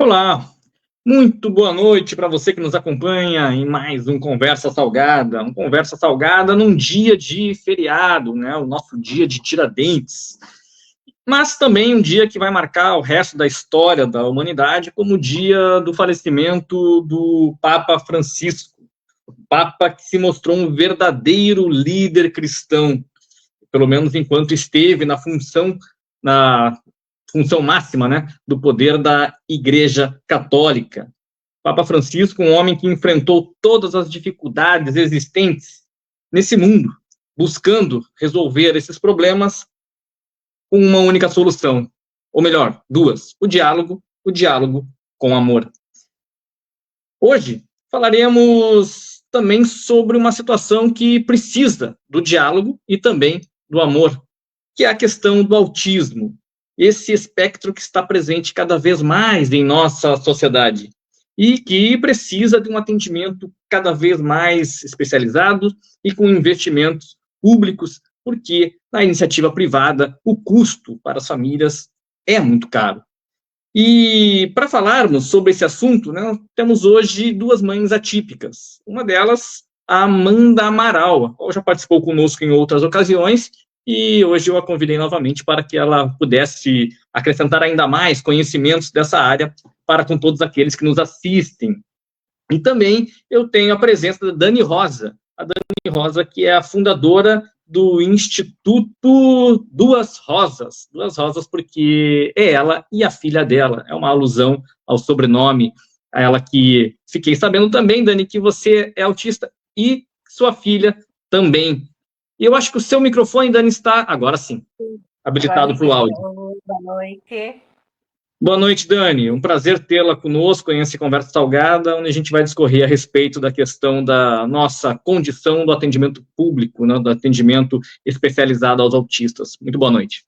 Olá, muito boa noite para você que nos acompanha em mais um Conversa Salgada. Um Conversa Salgada num dia de feriado, né? O nosso dia de Tiradentes. Mas também um dia que vai marcar o resto da história da humanidade, como o dia do falecimento do Papa Francisco. O Papa que se mostrou um verdadeiro líder cristão, pelo menos enquanto esteve na função máxima, né, do poder da Igreja Católica. Papa Francisco, um homem que enfrentou todas as dificuldades existentes nesse mundo, buscando resolver esses problemas com uma única solução, ou melhor, duas: o diálogo com amor. Hoje falaremos também sobre uma situação que precisa do diálogo e também do amor, que é a questão do autismo, esse espectro que está presente cada vez mais em nossa sociedade e que precisa de um atendimento cada vez mais especializado e com investimentos públicos, porque na iniciativa privada o custo para as famílias é muito caro. E para falarmos sobre esse assunto, né, temos hoje duas mães atípicas. Uma delas, a Amanda Amaral, a qual já participou conosco em outras ocasiões, e hoje eu a convidei novamente para que ela pudesse acrescentar ainda mais conhecimentos dessa área para com todos aqueles que nos assistem. E também eu tenho a presença da Dani Rosa, a Dani Rosa, que é a fundadora do Instituto Duas Rosas porque é ela e a filha dela, é uma alusão ao sobrenome, a ela que fiquei sabendo também, Dani, que você é autista e sua filha também. E eu acho que o seu microfone, Dani, está, agora sim, Agora habilitado para o liguei. áudio. Boa noite. Boa noite, Dani. Um prazer tê-la conosco em essa conversa salgada, onde a gente vai discorrer a respeito da questão da nossa condição do atendimento público, né, do atendimento especializado aos autistas. Muito boa noite.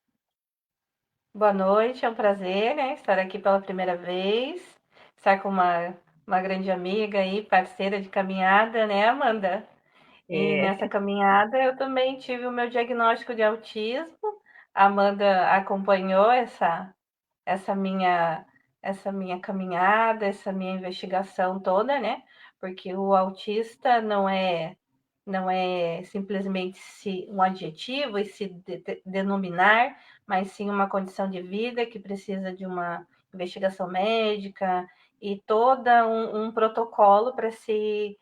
Boa noite, é um prazer, né, estar aqui pela primeira vez, estar com uma grande amiga aí, parceira de caminhada, né, Amanda? E nessa caminhada eu também tive o meu diagnóstico de autismo. A Amanda acompanhou essa minha essa minha caminhada, essa minha investigação toda, né? Porque o autista não é simplesmente um adjetivo e se denominar, mas sim uma condição de vida que precisa de uma investigação médica e todo um protocolo para se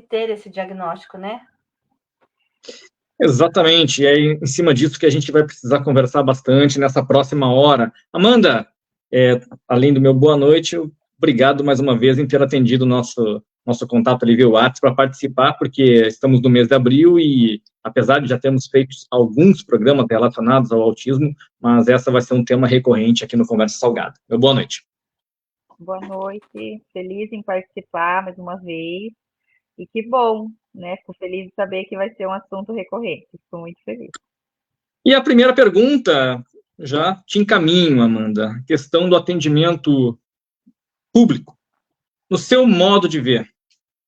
ter esse diagnóstico, né? Exatamente, e é em cima disso que a gente vai precisar conversar bastante nessa próxima hora. Amanda, além do meu boa noite, obrigado mais uma vez em ter atendido o nosso contato ali via WhatsApp para participar, porque estamos no mês de abril e, apesar de já termos feito alguns programas relacionados ao autismo, mas essa vai ser um tema recorrente aqui no Conversa Salgada. Meu boa noite. Boa noite, feliz em participar mais uma vez. E que bom, né? Fico feliz de saber que vai ser um assunto recorrente. Estou muito feliz. E a primeira pergunta, já te encaminho, Amanda, questão do atendimento público. No seu modo de ver,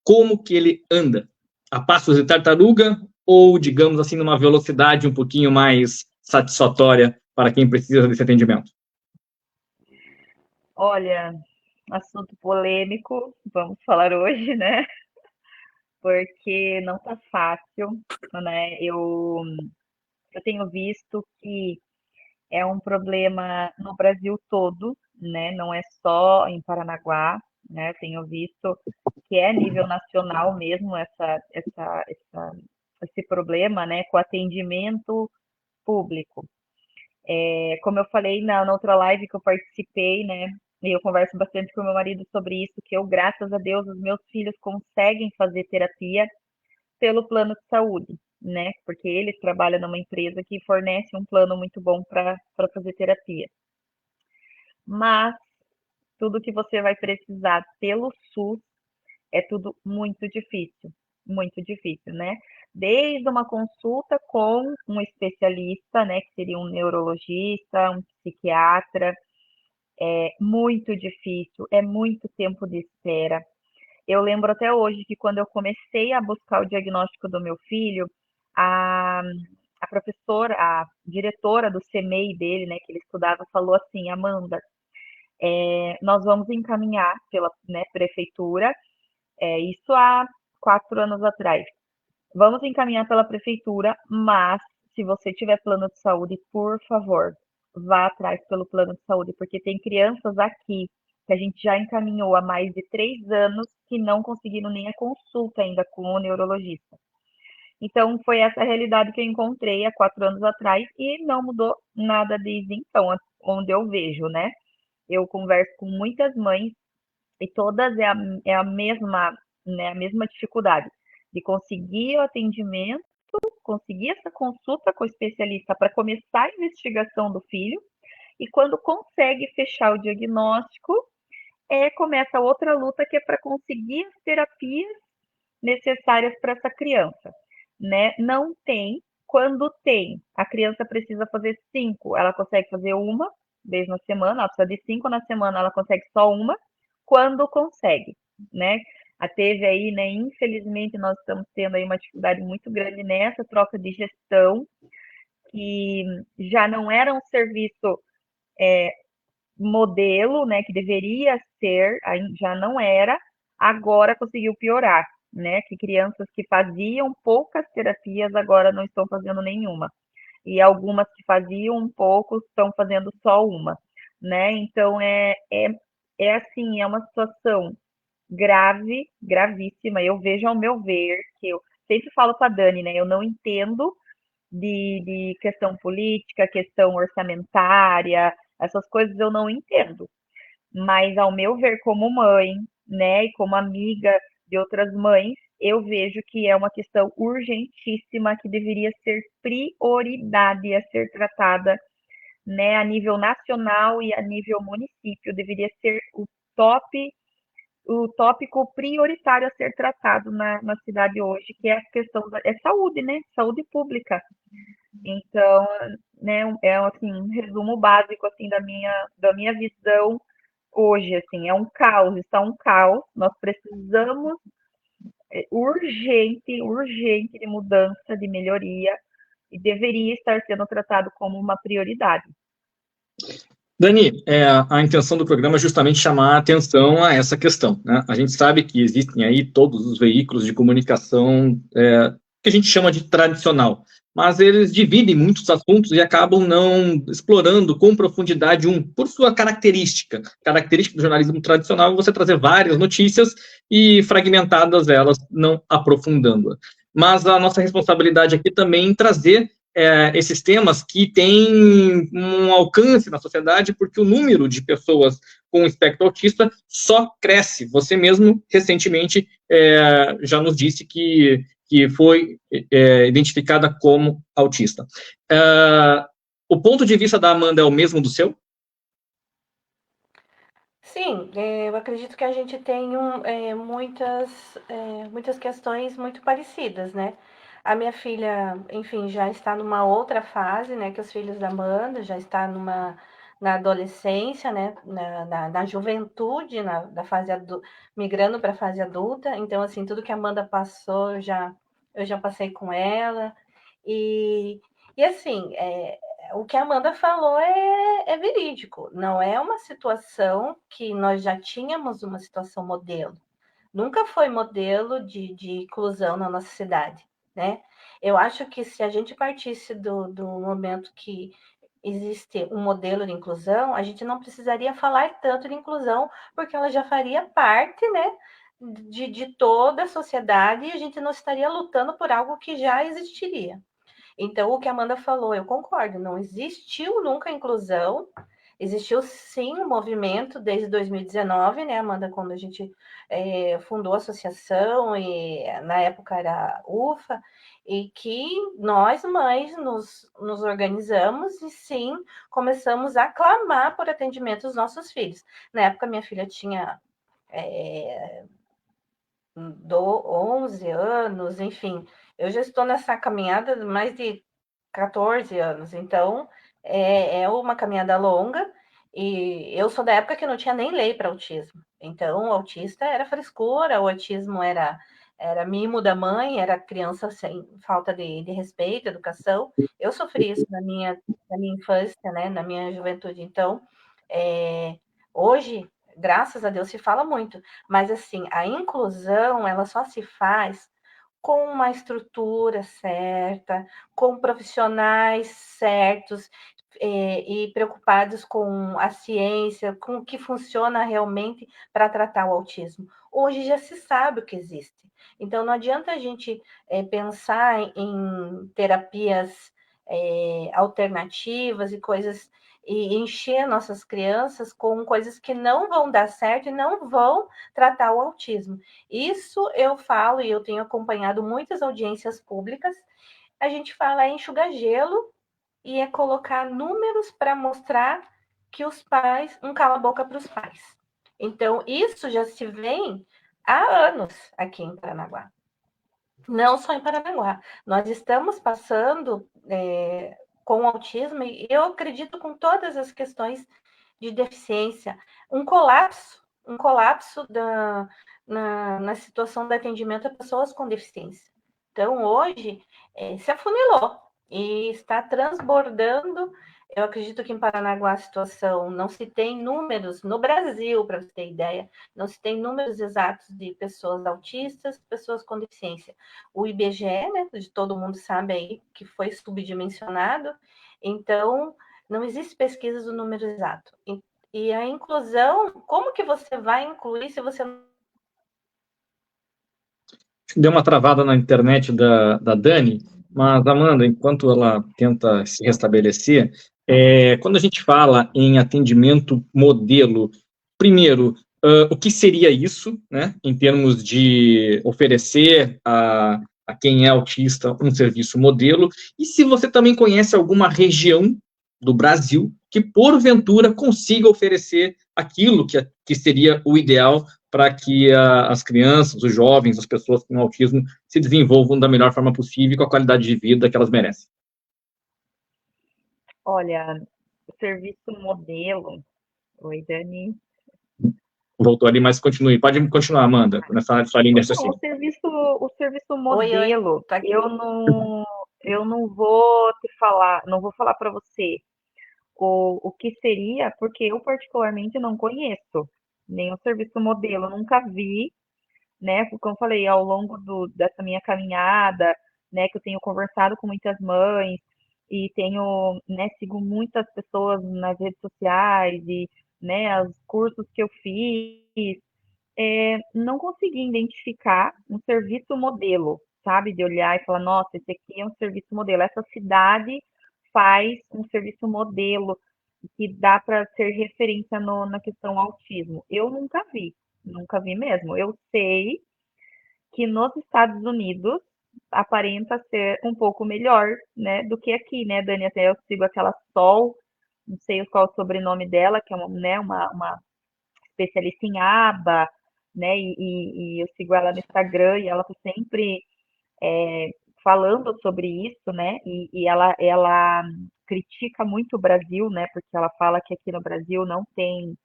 como que ele anda? A passos de tartaruga ou, digamos assim, numa velocidade um pouquinho mais satisfatória para quem precisa desse atendimento? Olha, assunto polêmico, vamos falar hoje, né? Porque não tá fácil, né? Eu tenho visto que é um problema no Brasil todo, né? Não é só em Paranaguá, né? Eu tenho visto que é nível nacional mesmo esse problema, né? Com atendimento público. Como eu falei na outra live que eu participei, né? E eu converso bastante com meu marido sobre isso, que eu, graças a Deus, os meus filhos conseguem fazer terapia pelo plano de saúde, né? Porque eles trabalham numa empresa que fornece um plano muito bom para fazer terapia. Mas tudo que você vai precisar pelo SUS é tudo muito difícil, né? Desde uma consulta com um especialista, né, que seria um neurologista, um psiquiatra, é muito difícil, é muito tempo de espera. Eu lembro até hoje que quando eu comecei a buscar o diagnóstico do meu filho, a, a professora, a diretora do CMEI dele, né, que ele estudava, falou assim: Amanda, Nós vamos encaminhar pela, né, prefeitura, isso há 4 anos atrás. Vamos encaminhar pela prefeitura, mas se você tiver plano de saúde, por favor, vá atrás pelo plano de saúde, porque tem crianças aqui que a gente já encaminhou há mais de 3 anos que não conseguiram nem a consulta ainda com o neurologista. Então, foi essa a realidade que eu encontrei há 4 anos atrás e não mudou nada desde então, onde eu vejo, né? Eu converso com muitas mães e todas é a mesma, né, a mesma dificuldade de conseguir o atendimento, conseguir essa consulta com o especialista para começar a investigação do filho, e quando consegue fechar o diagnóstico, começa outra luta que é para conseguir as terapias necessárias para essa criança, né? Não tem, quando tem, a criança precisa fazer 5, ela consegue fazer uma vez na semana, ela precisa de 5 na semana, ela consegue só uma, quando consegue, né? Teve aí, né? Infelizmente, nós estamos tendo aí uma dificuldade muito grande nessa troca de gestão, que já não era um serviço modelo, né? Que deveria ser, já não era, agora conseguiu piorar, né? Que crianças que faziam poucas terapias agora não estão fazendo nenhuma. E algumas que faziam um pouco estão fazendo só uma, né? Então é assim, é uma situação grave, gravíssima. Eu vejo ao meu ver, que eu sempre falo com a Dani, né? Eu não entendo de questão política, questão orçamentária, essas coisas eu não entendo. Mas ao meu ver, como mãe, né, e como amiga de outras mães, eu vejo que é uma questão urgentíssima que deveria ser prioridade a ser tratada, né, a nível nacional e a nível município, deveria ser o tópico prioritário a ser tratado na cidade hoje, que é a questão da saúde, né? Saúde pública. Então, né, é assim, um resumo básico assim da minha visão hoje, assim, é um caos, está um caos. Nós precisamos urgente de mudança, de melhoria, e deveria estar sendo tratado como uma prioridade. Dani, a intenção do programa é justamente chamar a atenção a essa questão, né? A gente sabe que existem aí todos os veículos de comunicação que a gente chama de tradicional, mas eles dividem muitos assuntos e acabam não explorando com profundidade por sua característica. Característica do jornalismo tradicional é você trazer várias notícias e fragmentadas elas, não aprofundando-a. Mas a nossa responsabilidade aqui também é trazer esses temas que têm um alcance na sociedade, porque o número de pessoas com espectro autista só cresce. Você mesmo, recentemente, já nos disse que foi identificada como autista. O ponto de vista da Amanda é o mesmo do seu? Sim, eu acredito que a gente tem muitas questões muito parecidas, né? A minha filha, enfim, já está numa outra fase, né? Que os filhos da Amanda já está na adolescência, né? Na juventude, da fase migrando para a fase adulta. Então, assim, tudo que a Amanda passou, eu já passei com ela. E assim, o que a Amanda falou é verídico. Não é uma situação que nós já tínhamos uma situação modelo. Nunca foi modelo de inclusão na nossa cidade, né? Eu acho que se a gente partisse do momento que existe um modelo de inclusão, a gente não precisaria falar tanto de inclusão, porque ela já faria parte, né, de toda a sociedade e a gente não estaria lutando por algo que já existiria. Então, o que a Amanda falou, eu concordo, não existiu nunca inclusão, existiu sim um movimento desde 2019, né, Amanda, quando a gente fundou a associação, e na época era UFA, e que nós, mães, nos organizamos e sim começamos a clamar por atendimento aos nossos filhos. Na época, minha filha tinha 11 anos, enfim, eu já estou nessa caminhada há mais de 14 anos, então é uma caminhada longa, e eu sou da época que não tinha nem lei para autismo, então o autista era frescura, o autismo era mimo da mãe, era criança sem falta de respeito, educação. Eu sofri isso na minha infância, né, na minha juventude, então Hoje, graças a Deus, se fala muito, mas assim, a inclusão, ela só se faz com uma estrutura certa, com profissionais certos, e preocupados com a ciência, com o que funciona realmente para tratar o autismo. Hoje já se sabe o que existe. Então, não adianta a gente pensar em terapias alternativas e coisas e encher nossas crianças com coisas que não vão dar certo e não vão tratar o autismo. Isso eu falo e eu tenho acompanhado muitas audiências públicas. A gente fala em enxugar gelo e é colocar números para mostrar que os pais, um cala-boca para os pais. Então, isso já se vem há anos aqui em Paranaguá. Não só em Paranaguá. Nós estamos passando com autismo, e eu acredito com todas as questões de deficiência, um colapso na situação de atendimento a pessoas com deficiência. Então, hoje, se afunilou e está transbordando. Eu acredito que em Paranaguá a situação não se tem números, no Brasil, para você ter ideia, não se tem números exatos de pessoas autistas, pessoas com deficiência. O IBGE, né, de todo mundo sabe aí, que foi subdimensionado, então não existe pesquisa do número exato. E a inclusão, como que você vai incluir se você não... Deu uma travada na internet da Dani, mas, Amanda, enquanto ela tenta se restabelecer, quando a gente fala em atendimento modelo, primeiro, o que seria isso, né, em termos de oferecer a quem é autista um serviço modelo, e se você também conhece alguma região do Brasil que, porventura, consiga oferecer aquilo que seria o ideal para que as crianças, os jovens, as pessoas com autismo se desenvolvam da melhor forma possível e com a qualidade de vida que elas merecem. Olha, o serviço modelo. Oi, Dani. Voltou ali, mas continue. Pode continuar, Amanda, nessa sua linha de Então, raciocínio. o serviço Oi, modelo, tá aqui. eu não vou te falar, não vou falar para você o que seria, porque eu particularmente não conheço nenhum serviço modelo, nunca vi, né? Como eu falei, ao longo dessa minha caminhada, né, que eu tenho conversado com muitas mães e tenho, né, sigo muitas pessoas nas redes sociais e, né, os cursos que eu fiz, não consegui identificar um serviço modelo, sabe? De olhar e falar, nossa, esse aqui é um serviço modelo. Essa cidade faz um serviço modelo que dá para ser referência na questão autismo. Eu nunca vi mesmo. Eu sei que nos Estados Unidos aparenta ser um pouco melhor, né, do que aqui, né, Dani? Até eu sigo aquela Sol, não sei qual é o sobrenome dela, que é uma especialista em aba, né? E eu sigo ela no Instagram e ela tá sempre falando sobre isso, né? E ela critica muito o Brasil, né? Porque ela fala que aqui no Brasil não tem,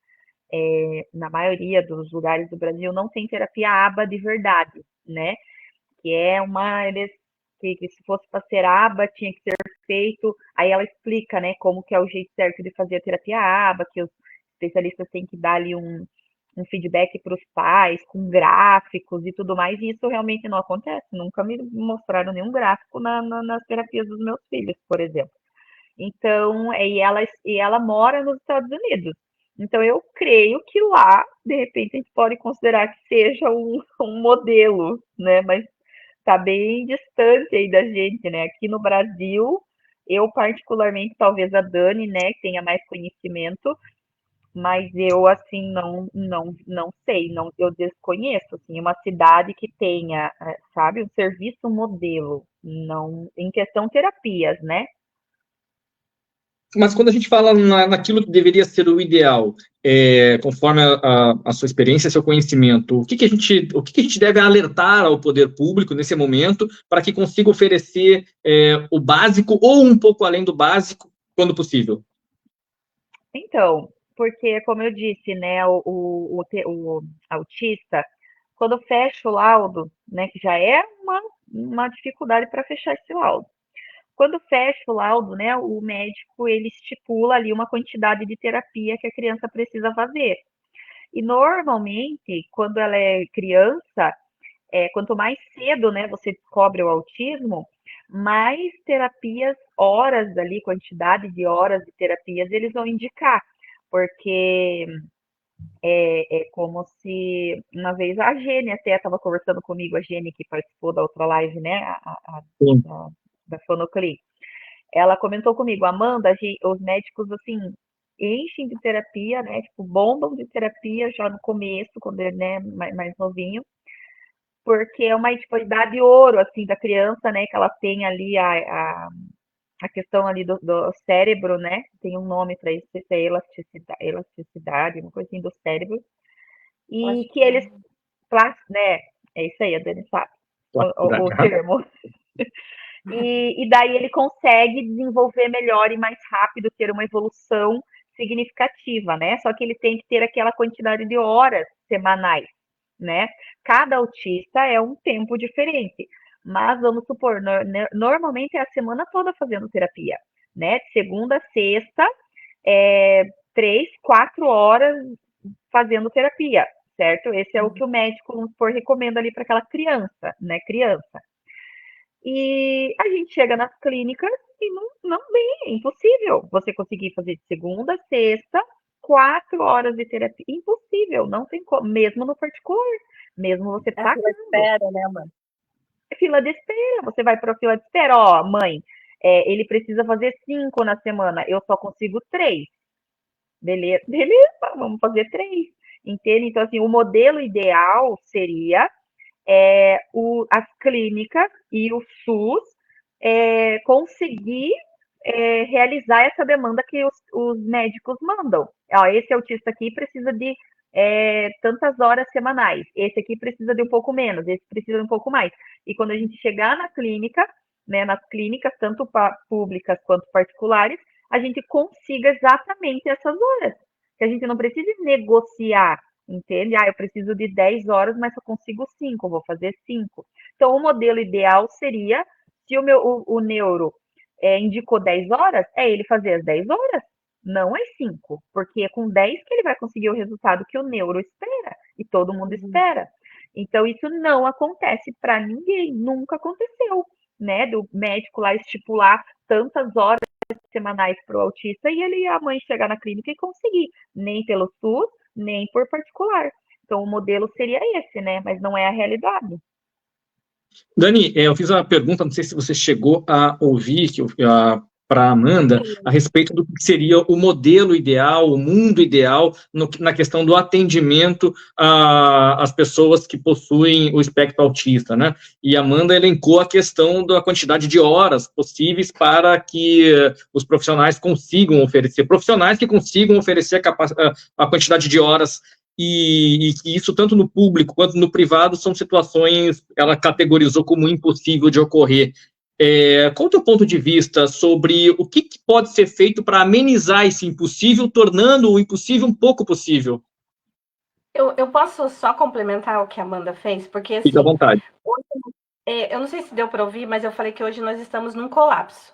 na maioria dos lugares do Brasil, não tem terapia aba de verdade, né? Que é que se fosse para ser aba, tinha que ser feito. Aí ela explica, né, como que é o jeito certo de fazer a terapia aba, que os especialistas têm que dar ali um feedback para os pais, com gráficos e tudo mais, e isso realmente não acontece. Nunca me mostraram nenhum gráfico nas terapias dos meus filhos, por exemplo. Então, e ela mora nos Estados Unidos. Então, eu creio que lá, de repente, a gente pode considerar que seja um modelo, né? Mas está bem distante aí da gente, né? Aqui no Brasil, eu particularmente, talvez a Dani, né, que tenha mais conhecimento, mas eu assim não sei, não eu desconheço assim uma cidade que tenha, sabe, um serviço modelo, não em questão terapias, né? Mas quando a gente fala naquilo que deveria ser o ideal, conforme a sua experiência, seu conhecimento, o que a gente deve alertar ao poder público nesse momento para que consiga oferecer o básico ou um pouco além do básico, quando possível? Então, porque como eu disse, né, o autista, quando fecha o laudo, né, que já é uma dificuldade para fechar esse laudo. Quando fecha o laudo, né, o médico ele estipula ali uma quantidade de terapia que a criança precisa fazer. E normalmente, quando ela é criança, quanto mais cedo, né, você descobre o autismo, mais terapias, horas ali, quantidade de horas de terapias eles vão indicar, porque é como se uma vez a Gene até estava conversando comigo, a Gene que participou da outra live, né, Sim. da Fonoclin. Ela comentou comigo, Amanda, os médicos assim enchem de terapia, né, tipo bombam de terapia já no começo, quando ele, né, mais novinho, porque é uma tipo, idade ouro assim da criança, né, que ela tem ali a questão ali do cérebro, né, tem um nome para isso, se é elasticidade, uma coisa assim do cérebro, e que eles, né, é isso aí, a Dani sabe o termo. E daí ele consegue desenvolver melhor e mais rápido, ter uma evolução significativa, né? Só que ele tem que ter aquela quantidade de horas semanais, né? Cada autista é um tempo diferente, mas vamos supor, normalmente é a semana toda fazendo terapia, né? De segunda a sexta, 3, 4 horas fazendo terapia, certo? Esse é o que o médico, vamos supor, recomenda ali para aquela criança, né? Criança. E a gente chega nas clínicas e não vem, é impossível você conseguir fazer de segunda a sexta, 4 horas de terapia. Impossível, não tem como, mesmo no particular, mesmo você pagando. Fila de espera, né, mãe? Fila de espera, você vai para a fila de espera, ó, mãe, ele precisa fazer 5 na semana, eu só consigo 3. Beleza, vamos fazer 3. Entende? Então, assim, o modelo ideal seria as clínicas e o SUS conseguir realizar essa demanda que os médicos mandam. Ó, esse autista aqui precisa de tantas horas semanais, esse aqui precisa de um pouco menos, esse precisa de um pouco mais. E quando a gente chegar na clínica, né, nas clínicas, tanto públicas quanto particulares, a gente consiga exatamente essas horas. Que a gente não precisa negociar, entende? Eu preciso de 10 horas, mas eu consigo 5, vou fazer 5. Então, o modelo ideal seria, se o neuro indicou 10 horas, ele fazer as 10 horas, não as 5, porque é com 10 que ele vai conseguir o resultado que o neuro espera, e todo mundo espera. Então, isso não acontece para ninguém, nunca aconteceu, né? Do médico lá estipular tantas horas semanais para o autista e a mãe chegar na clínica e conseguir, nem pelo SUS, nem por particular. Então, o modelo seria esse, né? Mas não é a realidade. Dani, eu fiz uma pergunta, não sei se você chegou a ouvir, para a Amanda, a respeito do que seria o modelo ideal, o mundo ideal, na questão do atendimento às pessoas que possuem o espectro autista, né? E a Amanda elencou a questão da quantidade de horas possíveis para que os profissionais que consigam oferecer a quantidade de horas e isso tanto no público quanto no privado são situações que ela categorizou como impossível de ocorrer. Qual o teu ponto de vista sobre o que pode ser feito para amenizar esse impossível, tornando o impossível um pouco possível? Eu posso só complementar o que a Amanda fez? Porque, assim, fica à vontade. Hoje, eu não sei se deu para ouvir, mas eu falei que hoje nós estamos num colapso.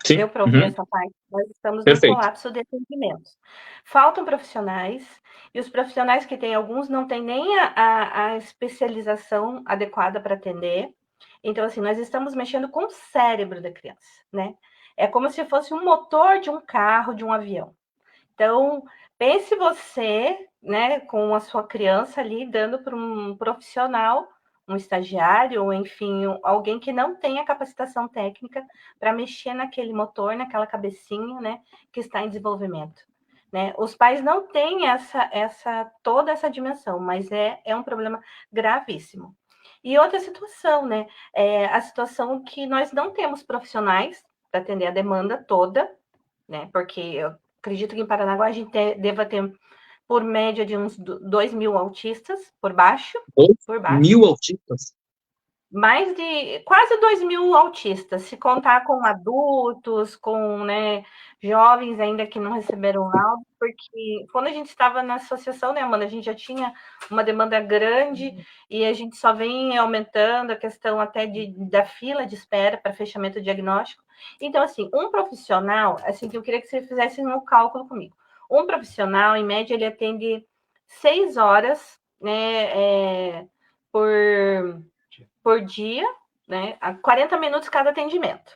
Sim. Deu para ouvir essa parte? Nós estamos Perfeito. num colapso de atendimentos. Faltam profissionais, e os profissionais que tem, alguns não têm nem a especialização adequada para atender. Então, assim, nós estamos mexendo com o cérebro da criança, né? É como se fosse um motor de um carro, de um avião. Então, pense você, né, com a sua criança ali, dando para um profissional, um estagiário, ou enfim, alguém que não tenha capacitação técnica para mexer naquele motor, naquela cabecinha, né, que está em desenvolvimento. Né? Os pais não têm toda essa dimensão, mas é um problema gravíssimo. E outra situação, né, a situação que nós não temos profissionais para atender a demanda toda, né, porque eu acredito que em Paranaguá a gente deva ter por média de uns 2.000 autistas por baixo. 2.000 autistas? mais de quase 2.000 autistas, se contar com adultos, com, né, jovens ainda que não receberam laudo, porque quando a gente estava na associação, né, Amanda, a gente já tinha uma demanda grande e a gente só vem aumentando a questão até da fila de espera para fechamento diagnóstico. Então, assim, um profissional, assim, que eu queria que você fizesse um cálculo comigo. Um profissional, em média, ele atende 6 horas, né, por dia, né, a 40 minutos cada atendimento.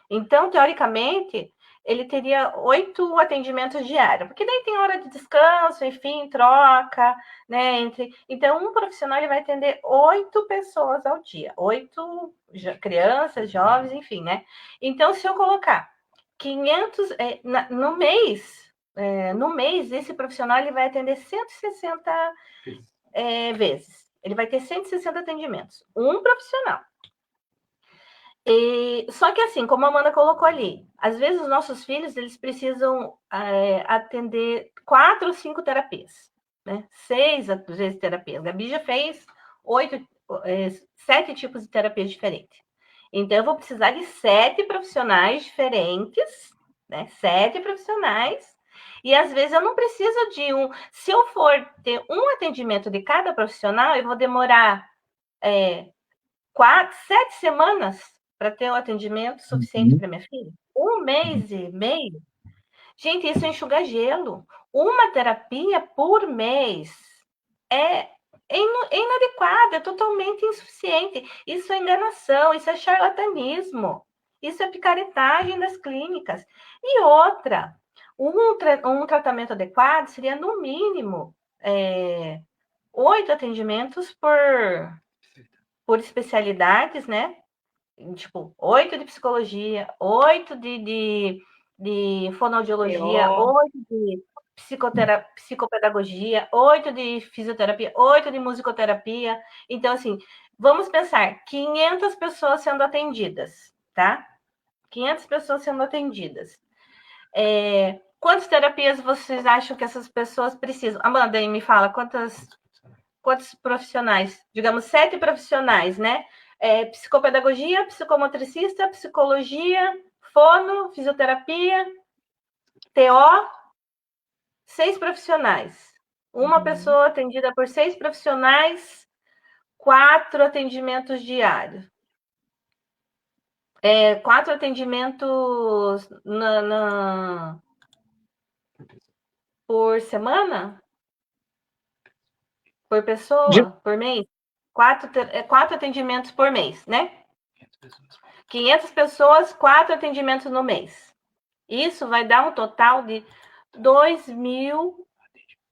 Então, teoricamente, ele teria 8 atendimentos diários, porque daí tem hora de descanso, enfim, troca, né, Então, um profissional ele vai atender 8 pessoas ao dia, 8 crianças, jovens, enfim, né? Então, se eu colocar 500 no mês, esse profissional ele vai atender 160 vezes. Ele vai ter 160 atendimentos. Um profissional. Só que assim, como a Amanda colocou ali, às vezes os nossos filhos eles precisam atender 4 ou 5 terapias, né? 6 às vezes terapias. A Gabi já fez 7 tipos de terapias diferentes. Então eu vou precisar de 7 profissionais diferentes, né? 7 profissionais. E às vezes eu não preciso de um. Se eu for ter um atendimento de cada profissional, eu vou demorar 7 semanas para ter o atendimento suficiente para minha filha? 1 mês e meio? Gente, isso enxuga gelo. Uma terapia por mês é inadequada, é totalmente insuficiente. Isso é enganação, isso é charlatanismo, isso é picaretagem das clínicas. E outra, um tratamento adequado seria, no mínimo, 8 atendimentos por especialidades, né? Tipo, 8 de psicologia, 8 de fonoaudiologia, 8 de psicopedagogia, 8 de fisioterapia, 8 de musicoterapia. Então, assim, vamos pensar, 500 pessoas sendo atendidas, tá? 500 pessoas sendo atendidas. Quantas terapias vocês acham que essas pessoas precisam? Amanda, aí me fala, quantos profissionais? Digamos, 7 profissionais, né? Psicopedagogia, psicomotricista, psicologia, fono, fisioterapia, TO, 6 profissionais. Uma pessoa atendida por 6 profissionais, 4 atendimentos diários. 4 atendimentos por semana? Por pessoa? Por mês? 4 atendimentos por mês, né? 500 pessoas, 4 atendimentos no mês. Isso vai dar um total de 2.000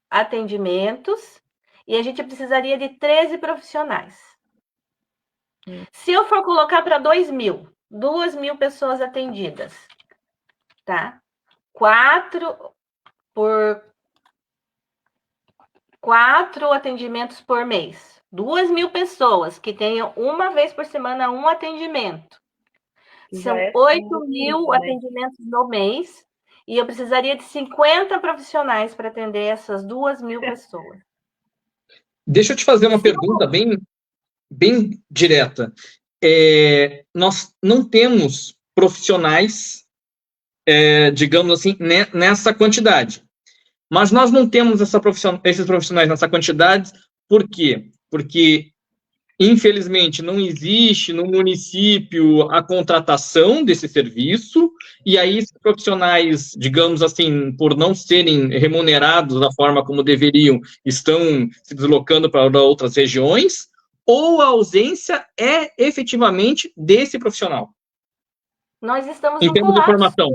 atendimentos e a gente precisaria de 13 profissionais. Se eu for colocar para 2.000 pessoas atendidas, tá? 4 atendimentos por mês. 2.000 pessoas que tenham uma vez por semana um atendimento. São 8.000 atendimentos no mês e eu precisaria de 50 profissionais para atender essas 2.000 pessoas. Deixa eu te fazer uma pergunta bem direta. Nós não temos profissionais, digamos assim, nessa quantidade. Mas nós não temos esses profissionais nessa quantidade, por quê? Porque, infelizmente, não existe no município a contratação desse serviço, e aí esses profissionais, digamos assim, por não serem remunerados da forma como deveriam, estão se deslocando para outras regiões, ou a ausência é efetivamente desse profissional? Nós estamos em no termos de colapso. formação.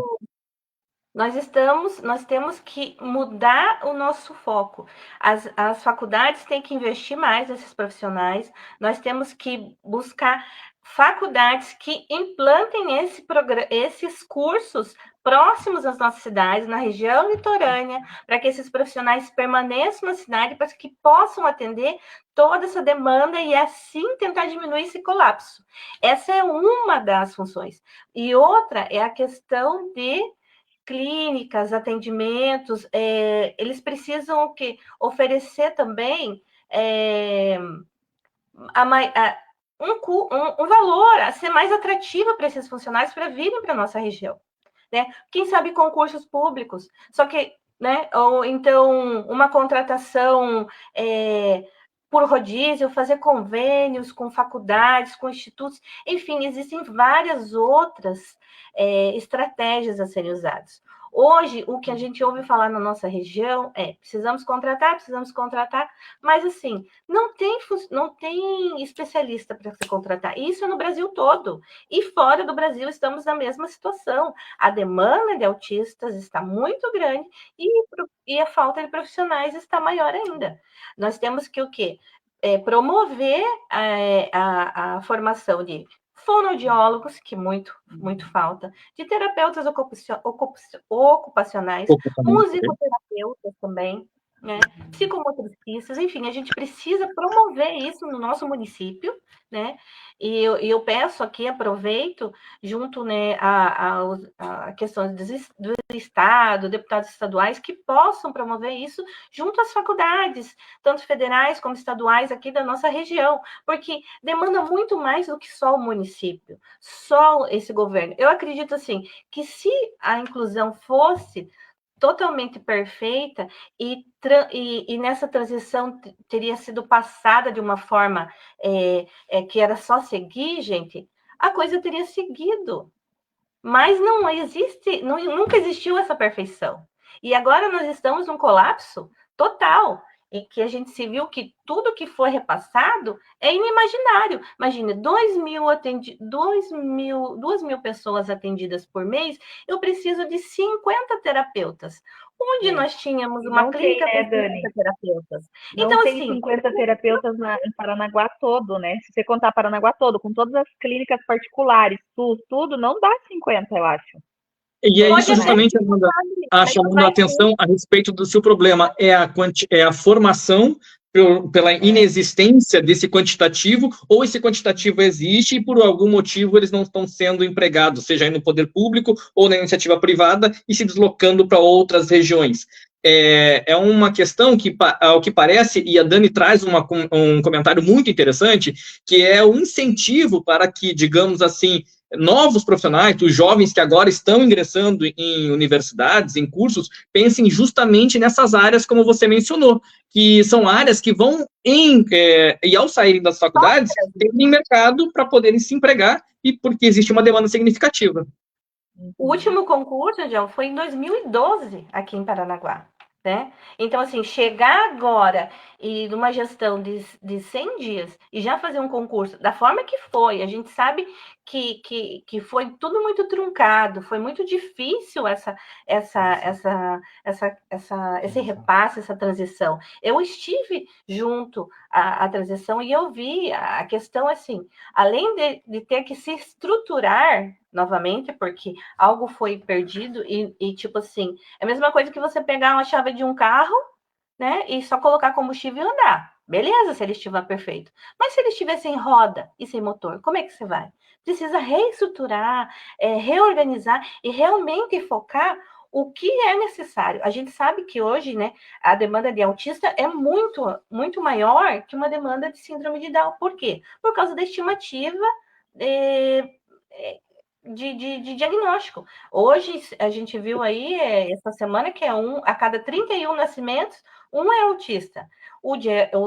Nós temos que mudar o nosso foco. As faculdades têm que investir mais nesses profissionais. Nós temos que buscar faculdades que implantem esses cursos próximos às nossas cidades, na região litorânea, para que esses profissionais permaneçam na cidade, para que possam atender toda essa demanda e assim tentar diminuir esse colapso. Essa é uma das funções. E outra é a questão de clínicas, atendimentos, eles precisam oferecer também um valor a ser mais atrativo para esses funcionários para virem para a nossa região. Né? Quem sabe concursos públicos, só que, né, ou então uma contratação por rodízio, fazer convênios com faculdades, com institutos, enfim, existem várias outras estratégias a serem usadas. Hoje, o que a gente ouve falar na nossa região é precisamos contratar, mas assim, não tem especialista para se contratar. Isso é no Brasil todo. E fora do Brasil estamos na mesma situação. A demanda de autistas está muito grande e a falta de profissionais está maior ainda. Nós temos que o quê? Promover a formação de fonoaudiólogos, que muito falta, de terapeutas ocupacionais, musicoterapeutas também, né? Psicomotricistas, enfim, a gente precisa promover isso no nosso município, né? E eu peço aqui, aproveito, junto, né, a questões do Estado, deputados estaduais, que possam promover isso junto às faculdades, tanto federais como estaduais aqui da nossa região, porque demanda muito mais do que só o município, só esse governo. Eu acredito, assim, que se a inclusão fosse totalmente perfeita e nessa transição teria sido passada de uma forma que era só seguir, gente, a coisa teria seguido. Mas não existe, nunca existiu essa perfeição. E agora nós estamos num colapso total, em que a gente se viu que tudo que foi repassado é inimaginário. Imagine, 2 mil pessoas atendidas por mês, eu preciso de 50 terapeutas. Onde nós tínhamos uma clínica com 50 terapeutas. Não então, tem assim, 50 terapeutas em Paranaguá todo, né? Se você contar Paranaguá todo, com todas as clínicas particulares, tudo, não dá 50, eu acho. E é isso justamente, Amanda, chamando a atenção a respeito do seu problema, é a formação pela inexistência desse quantitativo, ou esse quantitativo existe e por algum motivo eles não estão sendo empregados, seja aí no poder público ou na iniciativa privada e se deslocando para outras regiões. É uma questão que, ao que parece, e a Dani traz um comentário muito interessante, que é o incentivo para que, digamos assim, novos profissionais, os jovens que agora estão ingressando em universidades, em cursos, pensem justamente nessas áreas, como você mencionou, que são áreas que vão, e ao saírem das faculdades, terem mercado para poderem se empregar, e porque existe uma demanda significativa. O último concurso, João, foi em 2012, aqui em Paranaguá. Né? Então, assim, chegar agora e numa gestão de 100 dias e já fazer um concurso da forma que foi, a gente sabe que foi tudo muito truncado, foi muito difícil esse repasse, essa transição. Eu estive junto à transição e eu vi a questão assim, além de ter que se estruturar novamente, porque algo foi perdido e tipo assim, é a mesma coisa que você pegar uma chave de um carro, né, e só colocar combustível e andar. Beleza, se ele estiver perfeito. Mas se ele estiver sem roda e sem motor, como é que você vai? Precisa reestruturar, reorganizar e realmente focar o que é necessário. A gente sabe que hoje, né, a demanda de autista é muito, muito maior que uma demanda de síndrome de Down. Por quê? Por causa da estimativa de diagnóstico. Hoje, a gente viu aí, essa semana, que a cada 31 nascimentos, um é autista. O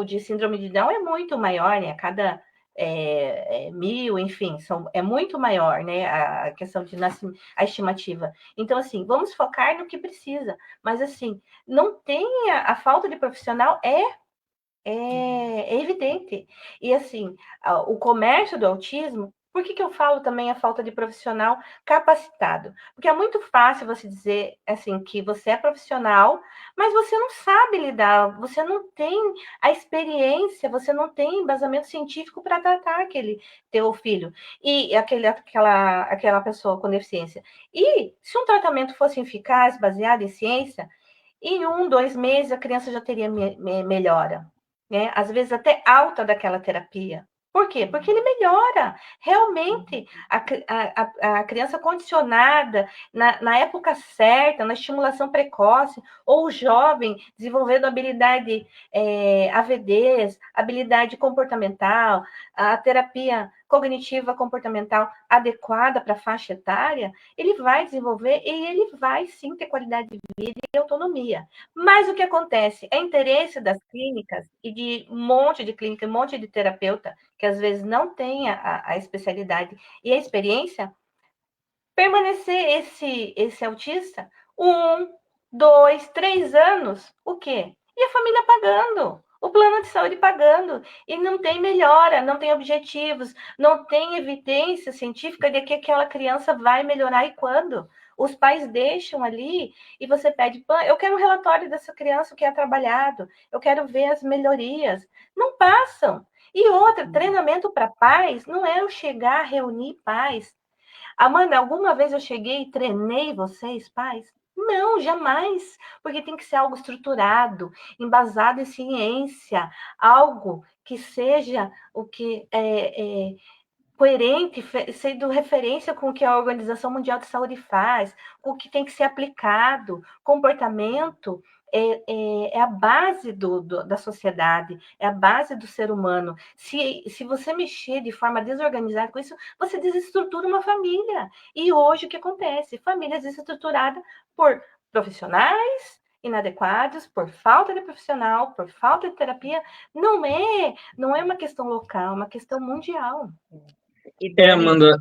de síndrome de Down é muito maior, né? A cada 1.000, enfim, é muito maior, né? A questão de nascimento, a estimativa. Então, assim, vamos focar no que precisa. Mas, assim, não tem a falta de profissional é evidente. E, assim, o comércio do autismo. Por que eu falo também a falta de profissional capacitado? Porque é muito fácil você dizer assim que você é profissional, mas você não sabe lidar, você não tem a experiência, você não tem embasamento científico para tratar aquele teu filho e aquela pessoa com deficiência. E se um tratamento fosse eficaz, baseado em ciência, em 1, 2 meses a criança já teria melhora, né? Às vezes até alta daquela terapia. Por quê? Porque ele melhora. Realmente, a criança condicionada na época certa, na estimulação precoce, ou o jovem desenvolvendo habilidade AVDs, habilidade comportamental, a terapia cognitiva comportamental adequada para a faixa etária, ele vai desenvolver e ele vai sim ter qualidade de vida e autonomia. Mas o que acontece? É interesse das clínicas e de um monte de clínica, um monte de terapeuta que às vezes não tem a especialidade e a experiência, permanecer esse autista 1, 2, 3 anos, o quê? E a família pagando, o plano de saúde pagando, e não tem melhora, não tem objetivos, não tem evidência científica de que aquela criança vai melhorar e quando. Os pais deixam ali e você pede, eu quero um relatório dessa criança que é trabalhado, eu quero ver as melhorias. Não passam. E outra, treinamento para pais não é eu chegar, reunir pais. Amanda, alguma vez eu cheguei e treinei vocês, pais? Não, jamais, porque tem que ser algo estruturado, embasado em ciência, algo que seja o que coerente, sendo referência com o que a Organização Mundial de Saúde faz, com o que tem que ser aplicado. Comportamento é a base da sociedade, é a base do ser humano. Se você mexer de forma desorganizada com isso, você desestrutura uma família. E hoje o que acontece? Famílias desestruturadas por profissionais inadequados, por falta de profissional, por falta de terapia, não é uma questão local, é uma questão mundial. E Dani, Amanda,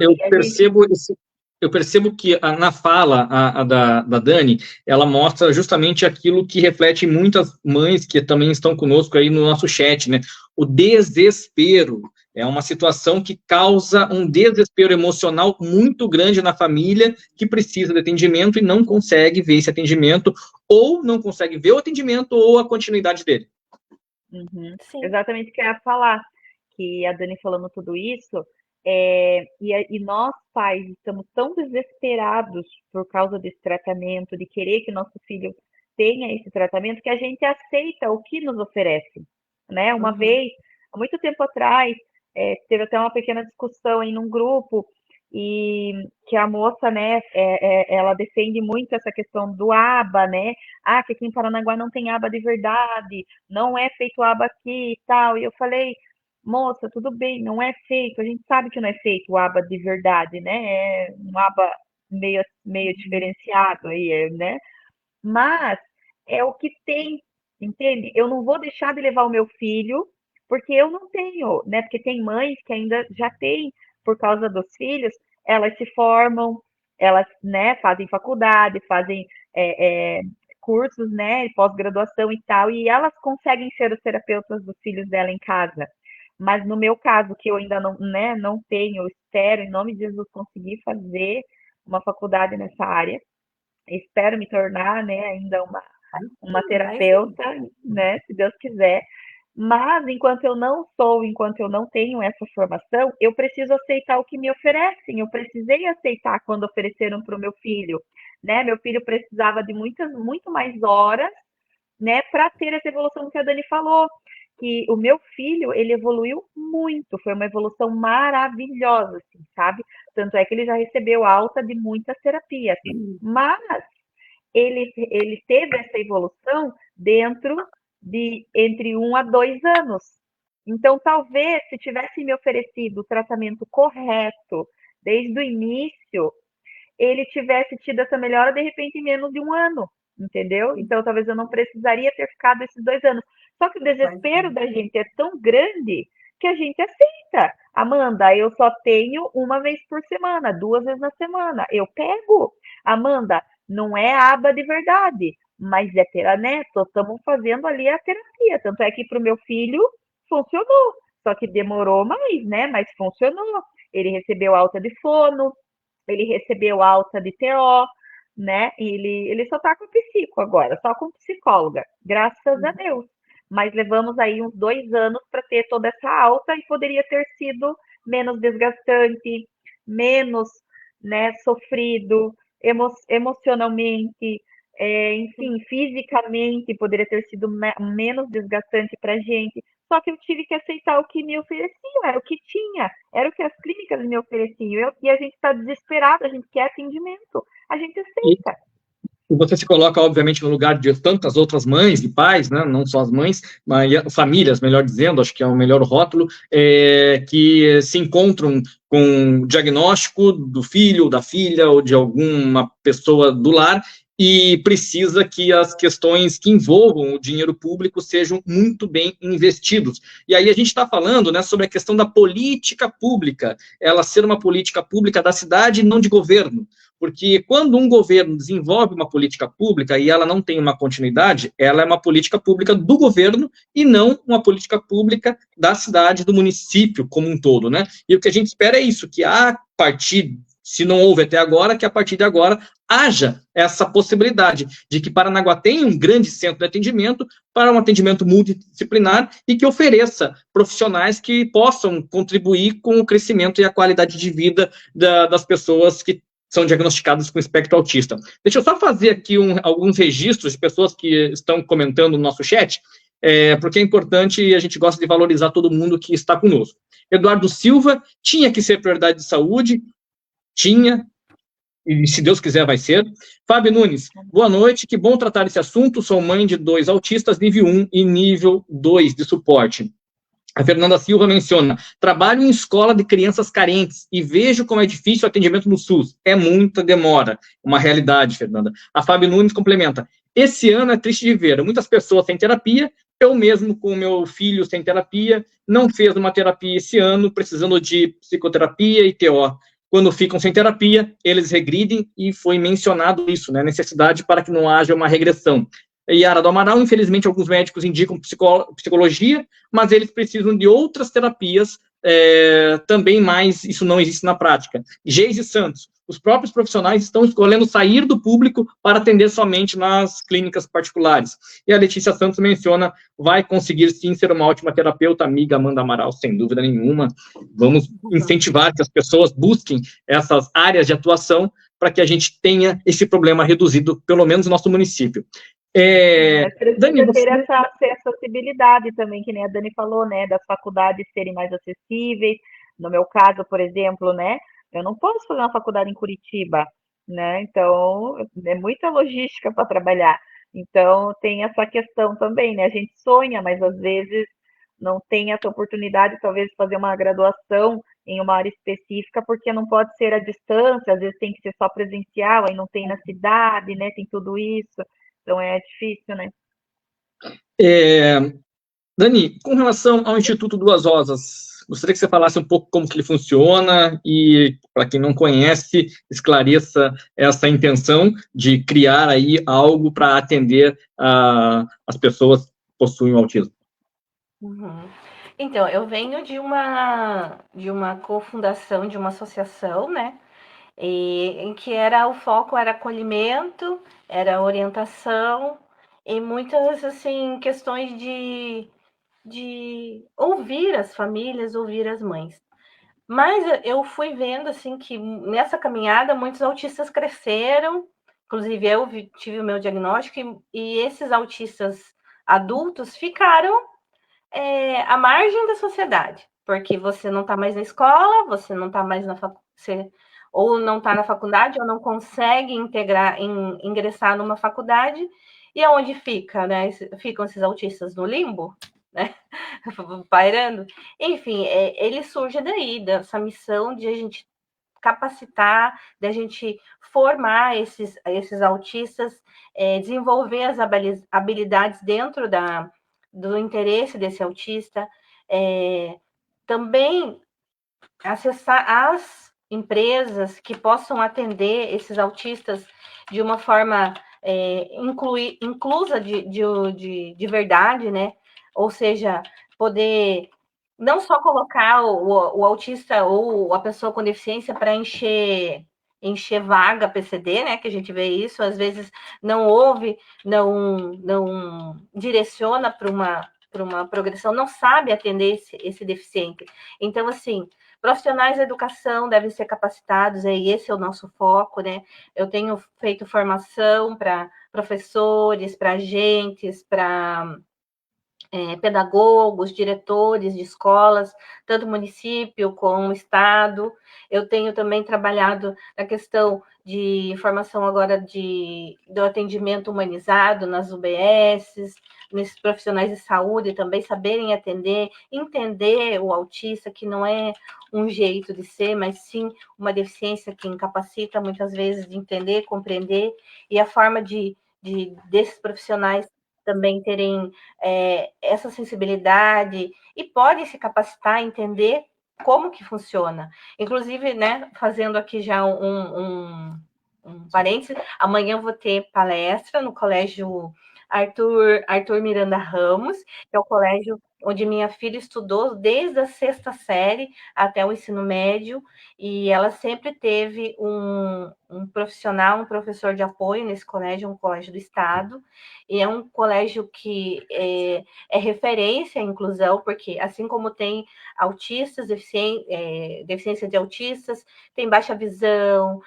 eu percebo que na fala da Dani, ela mostra justamente aquilo que reflete muitas mães que também estão conosco aí no nosso chat, né? O desespero é uma situação que causa um desespero emocional muito grande na família que precisa de atendimento e não consegue ver esse atendimento, ou não consegue ver o atendimento ou a continuidade dele. Exatamente o que eu ia falar, que a Dani falando tudo isso, e nós pais estamos tão desesperados por causa desse tratamento, de querer que nosso filho tenha esse tratamento, que a gente aceita o que nos oferece, né? Uma vez, há muito tempo atrás, teve até uma pequena discussão aí num grupo, e que a moça, né, ela defende muito essa questão do aba, né? Ah, que aqui em Paranaguá não tem aba de verdade, não é feito aba aqui e tal. E eu falei, moça, tudo bem, não é feito, a gente sabe que não é feito o aba de verdade, né? É um aba meio diferenciado aí, né? Mas é o que tem, entende? Eu não vou deixar de levar o meu filho porque eu não tenho, né? Porque tem mães que ainda já têm, por causa dos filhos, elas se formam, elas, né, fazem faculdade, fazem cursos, né, pós-graduação e tal, e elas conseguem ser os terapeutas dos filhos dela em casa. Mas no meu caso, que eu ainda não, né, não tenho, eu espero, em nome de Jesus, conseguir fazer uma faculdade nessa área. Espero me tornar, né, ainda uma terapeuta, né, se Deus quiser. Mas enquanto eu não sou, enquanto eu não tenho essa formação, eu preciso aceitar o que me oferecem. Eu precisei aceitar quando ofereceram para o meu filho, né? Meu filho precisava de muito mais horas, né, para ter essa evolução que a Dani falou. Que o meu filho, ele evoluiu muito, foi uma evolução maravilhosa, assim, sabe? Tanto é que ele já recebeu alta de muitas terapias. Mas ele teve essa evolução dentro de entre 1 a 2 anos. Então, talvez, se tivesse me oferecido o tratamento correto desde o início, ele tivesse tido essa melhora, de repente, em menos de 1 ano, entendeu? Então, talvez eu não precisaria ter ficado esses 2 anos. Só que o desespero da gente é tão grande que a gente aceita. Amanda, eu só tenho 1 vez por semana, 2 vezes na semana. Eu pego. Amanda, não é aba de verdade, mas né? Estamos fazendo ali a terapia. Tanto é que para o meu filho funcionou. Só que demorou mais, né? Mas funcionou. Ele recebeu alta de fono, ele recebeu alta de TO, né? Ele só tá com psico agora, só com psicóloga, graças a Deus. Mas levamos aí uns 2 anos para ter toda essa alta e poderia ter sido menos desgastante, menos, né, sofrido emocionalmente, enfim, fisicamente poderia ter sido menos desgastante para a gente. Só que eu tive que aceitar o que me ofereciam, era o que tinha, era o que as clínicas me ofereciam. E a gente está desesperado, a gente quer atendimento, a gente aceita. E você se coloca, obviamente, no lugar de tantas outras mães e pais, né? Não só as mães, mas famílias, melhor dizendo, acho que é o melhor rótulo, que se encontram com o diagnóstico do filho, ou da filha, ou de alguma pessoa do lar, e precisa que as questões que envolvam o dinheiro público sejam muito bem investidos. E aí a gente está falando, né, sobre a questão da política pública, ela ser uma política pública da cidade e não de governo. Porque quando um governo desenvolve uma política pública e ela não tem uma continuidade, ela é uma política pública do governo e não uma política pública da cidade, do município como um todo, né? E o que a gente espera é isso, que a partir, se não houve até agora, que a partir de agora haja essa possibilidade de que Paranaguá tenha um grande centro de atendimento para um atendimento multidisciplinar e que ofereça profissionais que possam contribuir com o crescimento e a qualidade de vida das pessoas que são diagnosticadas com espectro autista. Deixa eu só fazer aqui alguns registros de pessoas que estão comentando no nosso chat, porque é importante e a gente gosta de valorizar todo mundo que está conosco. Eduardo Silva, tinha que ser prioridade de saúde, tinha, e se Deus quiser vai ser. Fábio Nunes, boa noite, que bom tratar esse assunto, sou mãe de 2 autistas, nível 1 e nível 2 de suporte. A Fernanda Silva menciona, trabalho em escola de crianças carentes e vejo como é difícil o atendimento no SUS. É muita demora. Uma realidade, Fernanda. A Fábio Nunes complementa, esse ano é triste de ver, muitas pessoas sem terapia, eu mesmo com o meu filho sem terapia, não fez uma terapia esse ano, precisando de psicoterapia e TO. Quando ficam sem terapia, eles regridem e foi mencionado isso, né, necessidade para que não haja uma regressão. Yara do Amaral, infelizmente, alguns médicos indicam psicologia, mas eles precisam de outras terapias também, mas isso não existe na prática. Geise Santos, os próprios profissionais estão escolhendo sair do público para atender somente nas clínicas particulares. E a Letícia Santos menciona, vai conseguir sim ser uma ótima terapeuta, amiga Amanda Amaral, sem dúvida nenhuma. Vamos incentivar que as pessoas busquem essas áreas de atuação para que a gente tenha esse problema reduzido, pelo menos no nosso município. Mas precisa Dani, ter essa acessibilidade também, que nem a Dani falou, né, das faculdades serem mais acessíveis. No meu caso, por exemplo, né, eu não posso fazer uma faculdade em Curitiba, né, então é muita logística para trabalhar. Então tem essa questão também, né, a gente sonha, mas às vezes não tem essa oportunidade, talvez, de fazer uma graduação em uma área específica, porque não pode ser à distância, às vezes tem que ser só presencial, aí não tem na cidade, né, tem tudo isso. Então é difícil, né? Dani, com relação ao Instituto Duas Rosas, gostaria que você falasse um pouco como que ele funciona e, para quem não conhece, esclareça essa intenção de criar aí algo para atender as pessoas que possuem o autismo. Uhum. Então, eu venho de uma cofundação, de uma associação, né? Em que o foco era acolhimento, era orientação e muitas assim questões de ouvir as famílias, ouvir as mães. Mas eu fui vendo assim que nessa caminhada muitos autistas cresceram, inclusive eu tive o meu diagnóstico e esses autistas adultos ficaram à margem da sociedade, porque você não está mais na escola, você não está mais na faculdade, ou não está na faculdade, ou não consegue ingressar numa faculdade, e aonde fica, né? Ficam esses autistas no limbo, né? Pairando. Enfim, ele surge daí, dessa missão de a gente capacitar, de a gente formar esses autistas, desenvolver as habilidades dentro do interesse desse autista, também acessar as empresas que possam atender esses autistas de uma forma inclusa de verdade, né? Ou seja, poder não só colocar o autista ou a pessoa com deficiência para encher vaga PCD, né? Que a gente vê isso, às vezes não ouve, não direciona para uma progressão, não sabe atender esse deficiente. Então, assim, profissionais da educação devem ser capacitados, esse é o nosso foco, né? Eu tenho feito formação para professores, para agentes, para pedagogos, diretores de escolas, tanto município como estado. Eu tenho também trabalhado na questão de formação agora do atendimento humanizado nas UBSs, nesses profissionais de saúde também saberem atender, entender o autista, que não é um jeito de ser, mas sim uma deficiência que incapacita muitas vezes de entender, compreender, e a forma desses profissionais também terem essa sensibilidade e podem se capacitar a entender como que funciona. Inclusive, né, fazendo aqui já um parênteses, amanhã eu vou ter palestra no Colégio Arthur Miranda Ramos, que é o colégio onde minha filha estudou desde a 6ª série até o ensino médio, e ela sempre teve um profissional, um professor de apoio nesse colégio, um colégio do estado, e é um colégio que é referência à inclusão, porque assim como tem autistas, deficiência de autistas, tem baixa visão,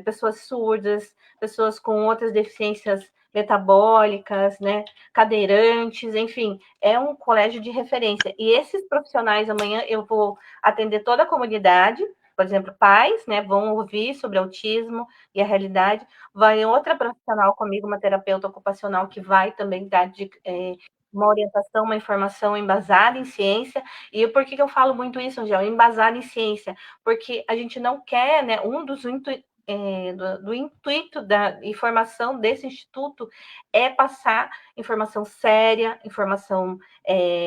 pessoas surdas, pessoas com outras deficiências metabólicas, né, cadeirantes, enfim, é um colégio de referência. E esses profissionais, amanhã eu vou atender toda a comunidade, por exemplo, pais, né, vão ouvir sobre autismo e a realidade. Vai outra profissional comigo, uma terapeuta ocupacional, que vai também dar uma orientação, uma informação embasada em ciência. E por que eu falo muito isso, Angel? Embasada em ciência, porque a gente não quer, né, um dos do intuito da informação desse instituto é passar informação séria, informação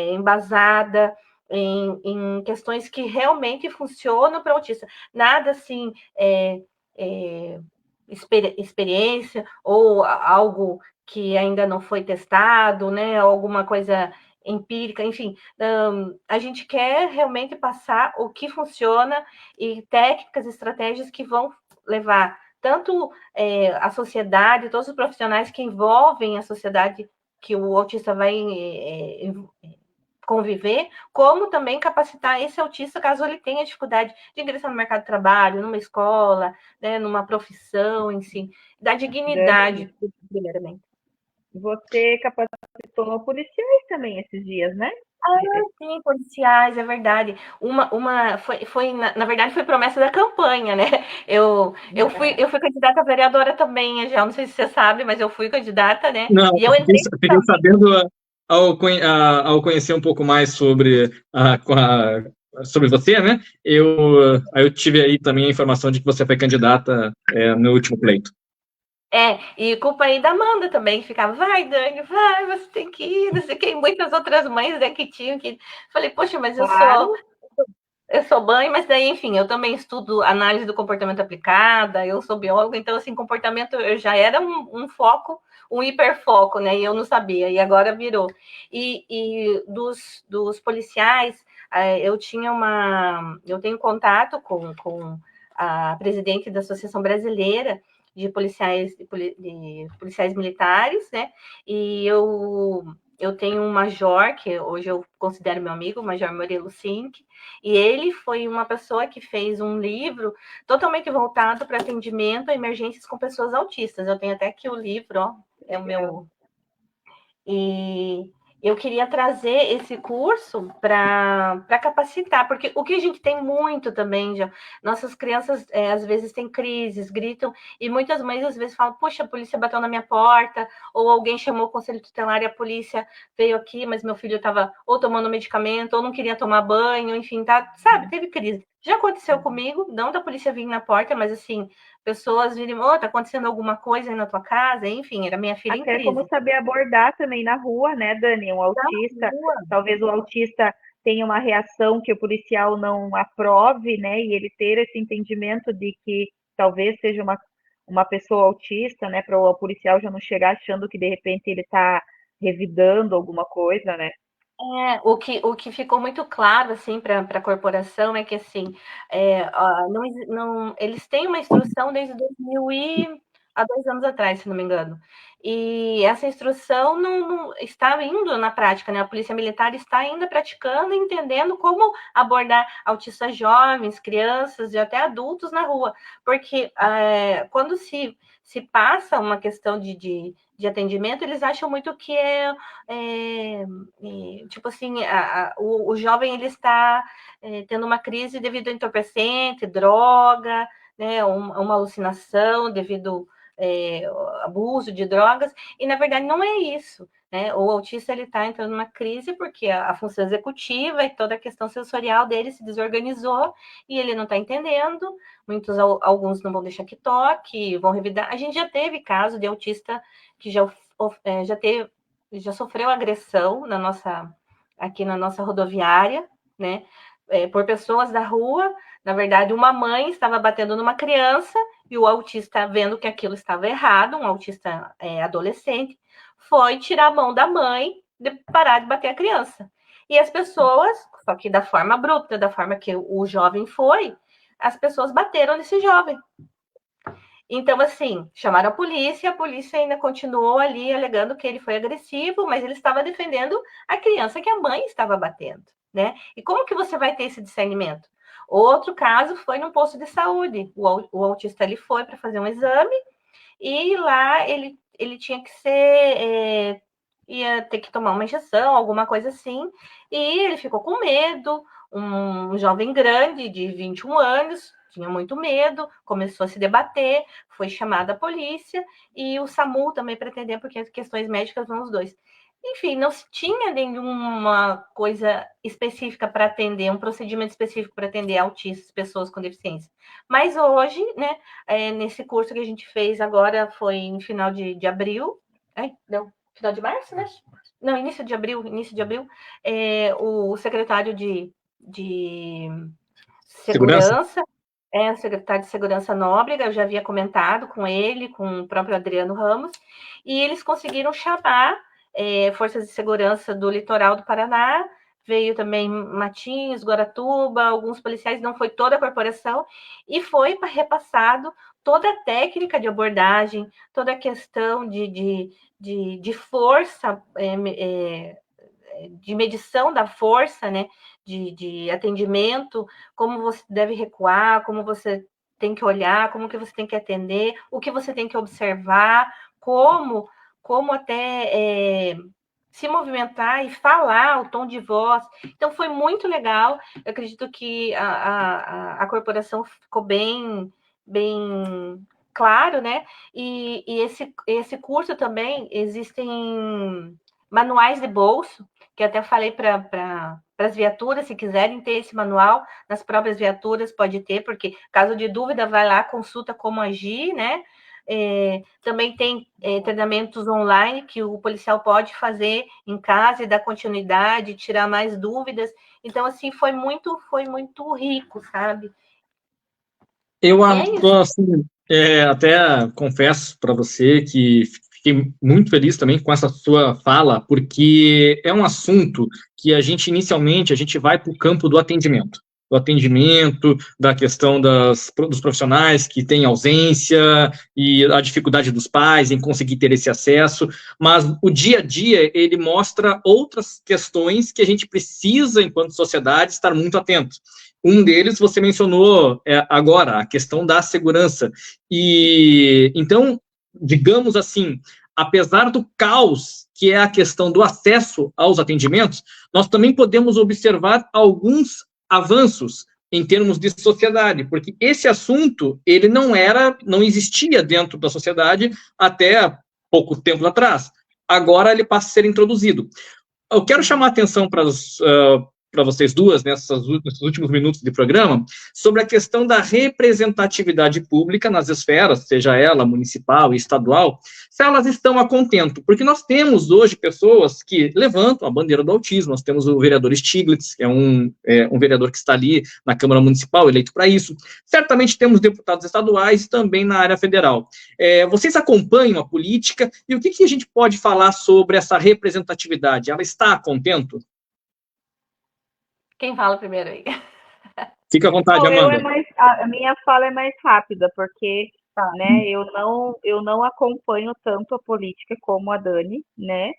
embasada em questões que realmente funcionam para o autista. Nada assim, experiência ou algo que ainda não foi testado, né? Alguma coisa empírica, enfim. A gente quer realmente passar o que funciona e técnicas, estratégias que vão levar tanto a sociedade, todos os profissionais que envolvem a sociedade que o autista vai conviver, como também capacitar esse autista caso ele tenha dificuldade de ingressar no mercado de trabalho, numa escola, né, numa profissão, enfim, da dignidade, Dani, primeiramente. você capacitou policiais também esses dias, né? Sim, policiais, é verdade. Na verdade, foi promessa da campanha, né? Eu fui candidata a vereadora também, já não sei se você sabe, mas eu fui candidata, né? Não, E eu entrei fiquei sabendo ao conhecer um pouco mais sobre você, né? Eu tive aí também a informação de que você foi candidata no último pleito. E culpa aí da Amanda também, que ficava, vai, Dani, vai, você tem que ir, não sei o que, e muitas outras mães, né, que tinham que... Falei, poxa, mas Claro. eu sou mãe, mas daí, enfim, eu também estudo análise do comportamento aplicada, eu sou bióloga, então, assim, comportamento eu já era um foco, um hiperfoco, né, e eu não sabia, e agora virou. E dos policiais, eu tenho contato com a presidente da Associação Brasileira de policiais militares, né? E eu tenho um major, que hoje eu considero meu amigo, o Major Murilo Sink, e ele foi uma pessoa que fez um livro totalmente voltado para atendimento a emergências com pessoas autistas. Eu tenho até aqui o livro, ó, é o meu... E eu queria trazer esse curso para capacitar, porque o que a gente tem muito também, já, nossas crianças às vezes têm crises, gritam, e muitas mães às vezes falam, puxa, a polícia bateu na minha porta, ou alguém chamou o conselho tutelar e a polícia veio aqui, mas meu filho estava ou tomando medicamento, ou não queria tomar banho, enfim, sabe, teve crise. Já aconteceu comigo, não da polícia vir na porta, mas assim, pessoas virem, tá acontecendo alguma coisa aí na tua casa, enfim, era minha filha em Até crise. como saber abordar também na rua, né, Dani? Um autista, talvez o autista tenha uma reação que o policial não aprove, né? E ele ter esse entendimento de que talvez seja uma pessoa autista, né? Para o policial já não chegar achando que de repente ele está revidando alguma coisa, né? O que ficou muito claro assim para a corporação é que assim eles têm uma instrução desde 2000 há 2 anos atrás, se não me engano. E essa instrução não está indo na prática, né? A Polícia Militar está ainda praticando, entendendo como abordar autistas jovens, crianças e até adultos na rua, porque quando se se passa uma questão de atendimento, eles acham muito que tipo assim, o jovem ele está tendo uma crise devido a entorpecente, droga, né, uma alucinação devido abuso de drogas, e na verdade não é isso. Né? O autista ele está entrando numa crise porque a função executiva e toda a questão sensorial dele se desorganizou e ele não está entendendo. Alguns não vão deixar que toque, vão revidar. A gente já teve caso de autista que já sofreu agressão aqui na nossa rodoviária, né? Por pessoas da rua. Na verdade, uma mãe estava batendo numa criança e o autista, vendo que aquilo estava errado, um autista adolescente, foi tirar a mão da mãe de parar de bater a criança. E as pessoas, só que da forma bruta, da forma que o jovem foi, as pessoas bateram nesse jovem. Então, assim, chamaram a polícia ainda continuou ali alegando que ele foi agressivo, mas ele estava defendendo a criança que a mãe estava batendo, né? E como que você vai ter esse discernimento? Outro caso foi num posto de saúde. O autista ele foi para fazer um exame e lá ele tinha que ser, ia ter que tomar uma injeção, alguma coisa assim, e ele ficou com medo, um jovem grande de 21 anos, tinha muito medo, começou a se debater, foi chamada a polícia, e o SAMU também para atender, porque as questões médicas vão os dois. Enfim, não se tinha nenhuma coisa específica para atender, um procedimento específico para atender autistas, pessoas com deficiência. Mas hoje, né, nesse curso que a gente fez agora, foi em final de abril, não, final de março, né? Não, início de abril, o secretário de segurança, o secretário de Segurança Nóbrega, eu já havia comentado com ele, com o próprio Adriano Ramos, e eles conseguiram chamar forças de segurança do litoral do Paraná, veio também Matinhos, Guaratuba, alguns policiais, não foi toda a corporação, e foi repassado toda a técnica de abordagem, toda a questão de força, de medição da força, né, de atendimento, como você deve recuar, como você tem que olhar, como que você tem que atender, o que você tem que observar, como até se movimentar e falar, o tom de voz. Então, foi muito legal. Eu acredito que a corporação ficou bem claro, né? E esse curso também, existem manuais de bolso, que eu até falei para as viaturas, se quiserem ter esse manual, nas próprias viaturas pode ter, porque caso de dúvida, vai lá, consulta como agir, né? Também tem treinamentos online que o policial pode fazer em casa e dar continuidade, tirar mais dúvidas. Então, assim, foi muito rico, sabe? Eu assim, até confesso para você que fiquei muito feliz também com essa sua fala, porque é um assunto que inicialmente, a gente vai para o campo do atendimento, da questão dos profissionais que têm ausência e a dificuldade dos pais em conseguir ter esse acesso, mas o dia a dia, ele mostra outras questões que a gente precisa, enquanto sociedade, estar muito atento. Um deles você mencionou agora, a questão da segurança. E então, digamos assim, apesar do caos que é a questão do acesso aos atendimentos, nós também podemos observar alguns avanços em termos de sociedade, porque esse assunto, ele não existia dentro da sociedade até pouco tempo atrás. Agora ele passa a ser introduzido. Eu quero chamar a atenção para vocês duas, nesses últimos minutos de programa, sobre a questão da representatividade pública nas esferas, seja ela municipal e estadual, se elas estão a contento. Porque nós temos hoje pessoas que levantam a bandeira do autismo, nós temos o vereador Stiglitz, que é um vereador que está ali na Câmara Municipal, eleito para isso. Certamente temos deputados estaduais também na área federal. Vocês acompanham a política e o que a gente pode falar sobre essa representatividade? Ela está a contento? Quem fala primeiro aí? Fica à vontade, Amanda. A minha fala é mais rápida, porque né, eu não acompanho tanto a política como a Dani, né?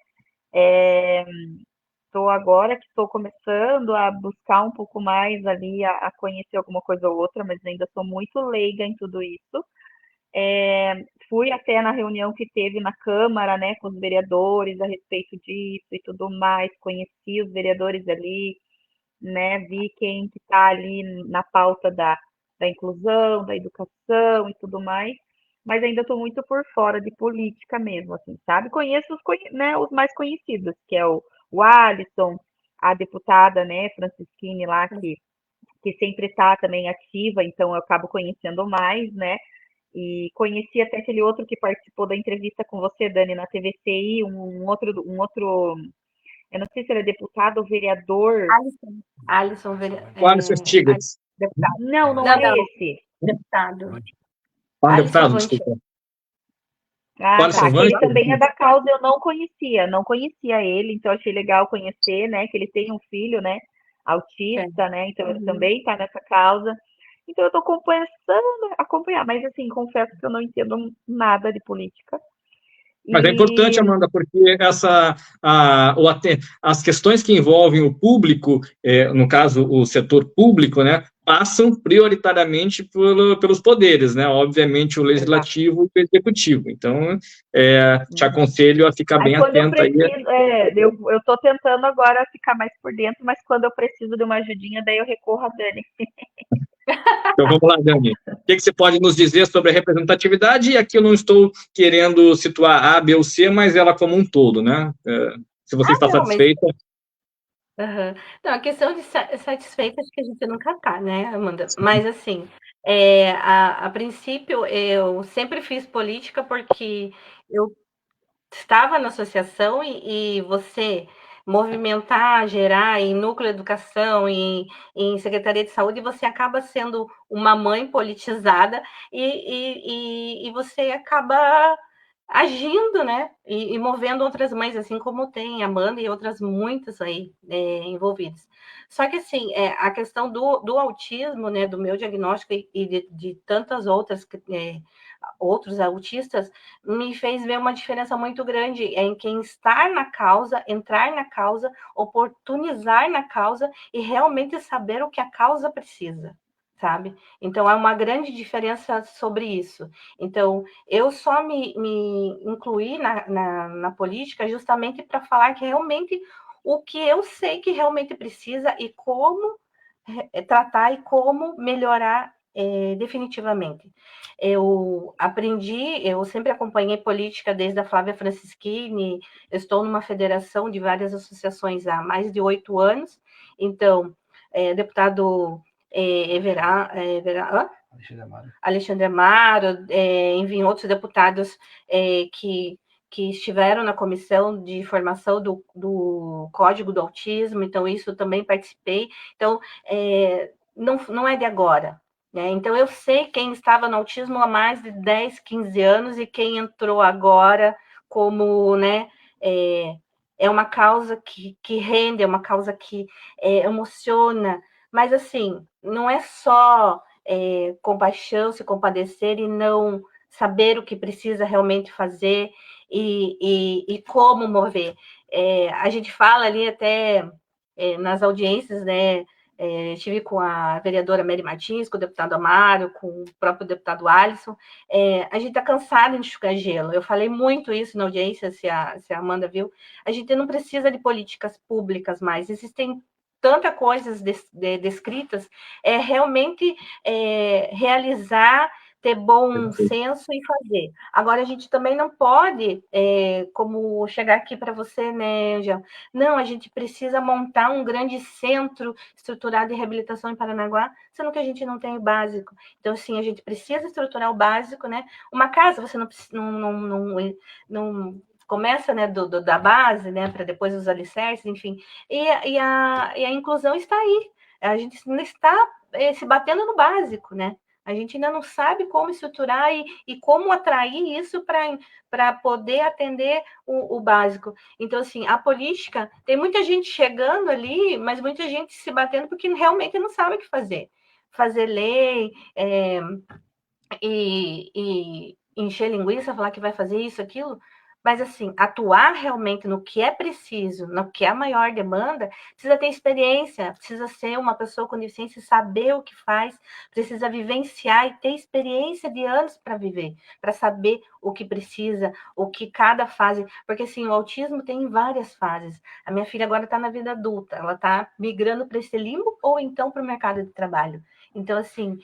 Estou agora que estou começando a buscar um pouco mais ali, a conhecer alguma coisa ou outra, mas ainda sou muito leiga em tudo isso. Fui até na reunião que teve na Câmara, né, com os vereadores a respeito disso e tudo mais, conheci os vereadores ali, né, vi quem que está ali na pauta da inclusão, da educação e tudo mais, mas ainda estou muito por fora de política mesmo, assim, sabe? Conheço né, os mais conhecidos, que é o Alisson, a deputada, né, Francisquine lá, que sempre está também ativa, então eu acabo conhecendo mais, né? E conheci até aquele outro que participou da entrevista com você, Dani, na TVCI, um outro, eu não sei se ele é deputado ou vereador. Alisson, O Alisson Stiglitz. deputado. Não é esse. Deputado. Deputado, Alisson desculpa. Ah, O Alisson tá. Que ele Vancher? também é da causa, eu não conhecia ele, então achei legal conhecer, né? Que ele tem um filho, né? Autista, né? Então ele também está nessa causa. Então eu estou começando a acompanhar, mas assim, confesso que eu não entendo nada de política. Mas é importante, Amanda, porque as questões que envolvem o público, no caso, o setor público, né, passam prioritariamente pelos poderes, né? Obviamente, o legislativo e o executivo. Então, te aconselho a ficar bem atento aí. Eu estou tentando agora ficar mais por dentro, mas quando eu preciso de uma ajudinha, daí eu recorro a Dani. Então vamos lá, Dani. O que você pode nos dizer sobre a representatividade? E aqui eu não estou querendo situar A, B ou C, mas ela como um todo, né? Se você está satisfeita. Uhum. Não, a questão de satisfeita acho que a gente nunca tá, né, Amanda? Mas assim, a princípio eu sempre fiz política porque eu estava na associação e você movimentar, gerar em núcleo de educação, em secretaria de saúde, você acaba sendo uma mãe politizada e você acaba agindo, né? E movendo outras mães, assim como tem a Amanda e outras muitas aí envolvidas. Só que, assim, a questão do autismo, né, do meu diagnóstico e de tantas outras outros autistas, me fez ver uma diferença muito grande em quem estar na causa, entrar na causa, oportunizar na causa e realmente saber o que a causa precisa, sabe? Então, há uma grande diferença sobre isso. Então, eu só me incluí na política justamente para falar que realmente o que eu sei que realmente precisa e como tratar e como melhorar definitivamente. Eu aprendi, eu sempre acompanhei política desde a Flávia Francischini, eu estou numa federação de várias associações há mais de 8 anos, então, deputado Alexandre Amaro, enfim, outros deputados que estiveram na comissão de formação do Código do Autismo, então isso também participei. Então, não é de agora. Né? Então, eu sei quem estava no autismo há mais de 10, 15 anos e quem entrou agora como, né, é uma causa que rende, é uma causa que emociona, mas, assim, não é só compaixão, se compadecer e não saber o que precisa realmente fazer e como mover. A gente fala ali até nas audiências, né? Estive com a vereadora Mary Martins, com o deputado Amaro, com o próprio deputado Alisson. A gente está cansado de enxugar gelo. Eu falei muito isso na audiência, se a Amanda viu. A gente não precisa de políticas públicas mais. Existem tantas coisas descritas. Realmente realizar, ter bom senso e fazer. Agora, a gente também não pode, como chegar aqui para você, né, Angel? Não, a gente precisa montar um grande centro estruturado de reabilitação em Paranaguá, sendo que a gente não tem o básico. Então, assim, a gente precisa estruturar o básico, né? Uma casa, você não começa, né, da base, né, para depois os alicerces, enfim. E a inclusão está aí. A gente ainda está se batendo no básico, né? A gente ainda não sabe como estruturar e como atrair isso para poder atender o básico. Então, assim, a política, tem muita gente chegando ali, mas muita gente se batendo porque realmente não sabe o que fazer. Fazer lei e encher linguiça, falar que vai fazer isso, aquilo, Mas, assim, atuar realmente no que é preciso, no que é a maior demanda, precisa ter experiência, precisa ser uma pessoa com deficiência e saber o que faz, precisa vivenciar e ter experiência de anos para viver, para saber o que precisa, o que cada fase... Porque, assim, o autismo tem várias fases. A minha filha agora está na vida adulta, ela está migrando para esse limbo ou então para o mercado de trabalho. Então, assim,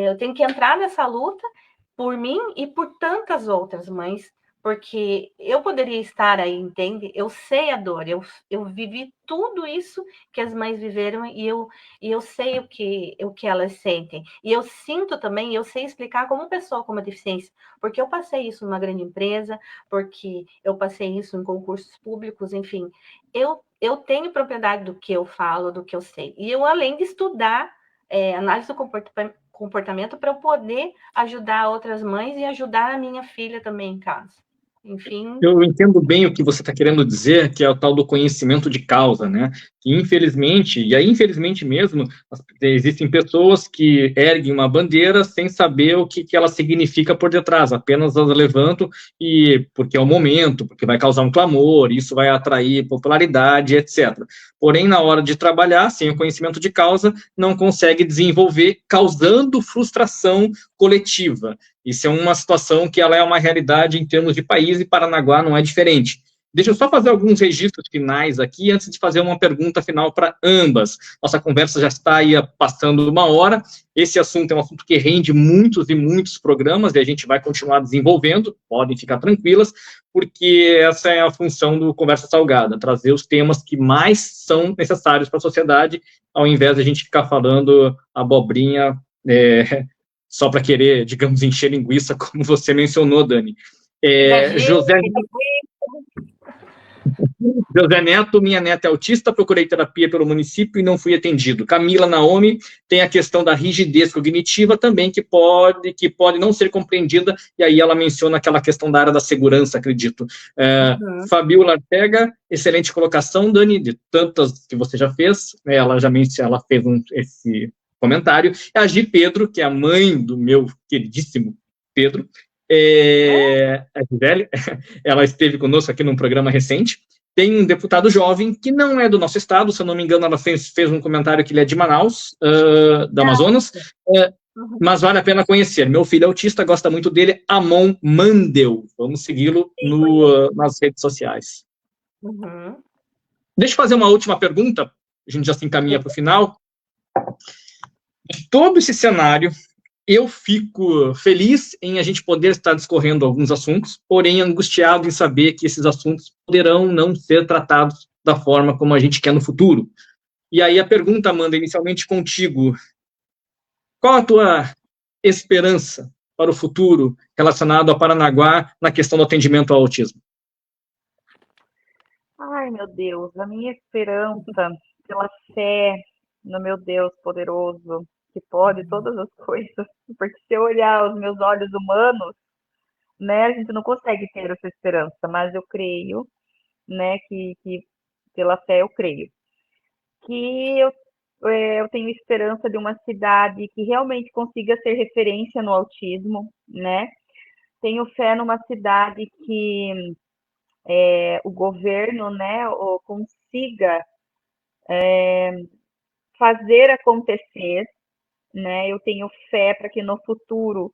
eu tenho que entrar nessa luta por mim e por tantas outras mães, porque eu poderia estar aí, entende? Eu sei a dor, eu vivi tudo isso que as mães viveram e eu sei o que elas sentem. E eu sinto também, eu sei explicar como pessoa com uma deficiência, porque eu passei isso numa grande empresa, porque eu passei isso em concursos públicos, enfim. Eu tenho propriedade do que eu falo, do que eu sei. E eu, além de estudar análise do comportamento para eu poder ajudar outras mães e ajudar a minha filha também em casa. Enfim. Eu entendo bem o que você está querendo dizer, que é o tal do conhecimento de causa, né? Que infelizmente, e aí infelizmente mesmo, existem pessoas que erguem uma bandeira sem saber o que ela significa por detrás, apenas as levantam e porque é o momento, porque vai causar um clamor, isso vai atrair popularidade, etc. Porém, na hora de trabalhar, sem o conhecimento de causa, não consegue desenvolver, causando frustração coletiva. Isso é uma situação que ela é uma realidade em termos de país, e Paranaguá não é diferente. Deixa eu só fazer alguns registros finais aqui, antes de fazer uma pergunta final para ambas. Nossa conversa já está aí passando 1 hora. Esse assunto é um assunto que rende muitos e muitos programas, e a gente vai continuar desenvolvendo, podem ficar tranquilas, porque essa é a função do Conversa Salgada, trazer os temas que mais são necessários para a sociedade, ao invés de a gente ficar falando abobrinha só para querer, digamos, encher linguiça, como você mencionou, Dani. José Neto, minha neta é autista, procurei terapia pelo município e não fui atendido. Camila Naomi tem a questão da rigidez cognitiva também, que pode não ser compreendida, e aí ela menciona aquela questão da área da segurança, acredito. Fabiola Ortega, excelente colocação, Dani, de tantas que você já fez, ela fez esse comentário. A Gi Pedro, que é a mãe do meu queridíssimo Pedro, a Gisele, ela esteve conosco aqui num programa recente. Tem um deputado jovem que não é do nosso estado, se eu não me engano, ela fez um comentário que ele é de Manaus, do Amazonas, mas vale a pena conhecer. Meu filho é autista, gosta muito dele, Amon Mandel. Vamos segui-lo nas redes sociais. Deixa eu fazer uma última pergunta, a gente já se encaminha para o final. De todo esse cenário, eu fico feliz em a gente poder estar discorrendo alguns assuntos, porém angustiado em saber que esses assuntos poderão não ser tratados da forma como a gente quer no futuro. E aí a pergunta, Amanda, inicialmente contigo. Qual a tua esperança para o futuro relacionado a Paranaguá na questão do atendimento ao autismo? Ai, meu Deus, a minha esperança pela fé no meu Deus poderoso, que pode todas as coisas, porque se eu olhar os meus olhos humanos, né, a gente não consegue ter essa esperança, mas eu creio, né, que pela fé eu creio, que eu tenho esperança de uma cidade que realmente consiga ser referência no autismo, né, tenho fé numa cidade que o governo, né, consiga fazer acontecer, né? Eu tenho fé para que no futuro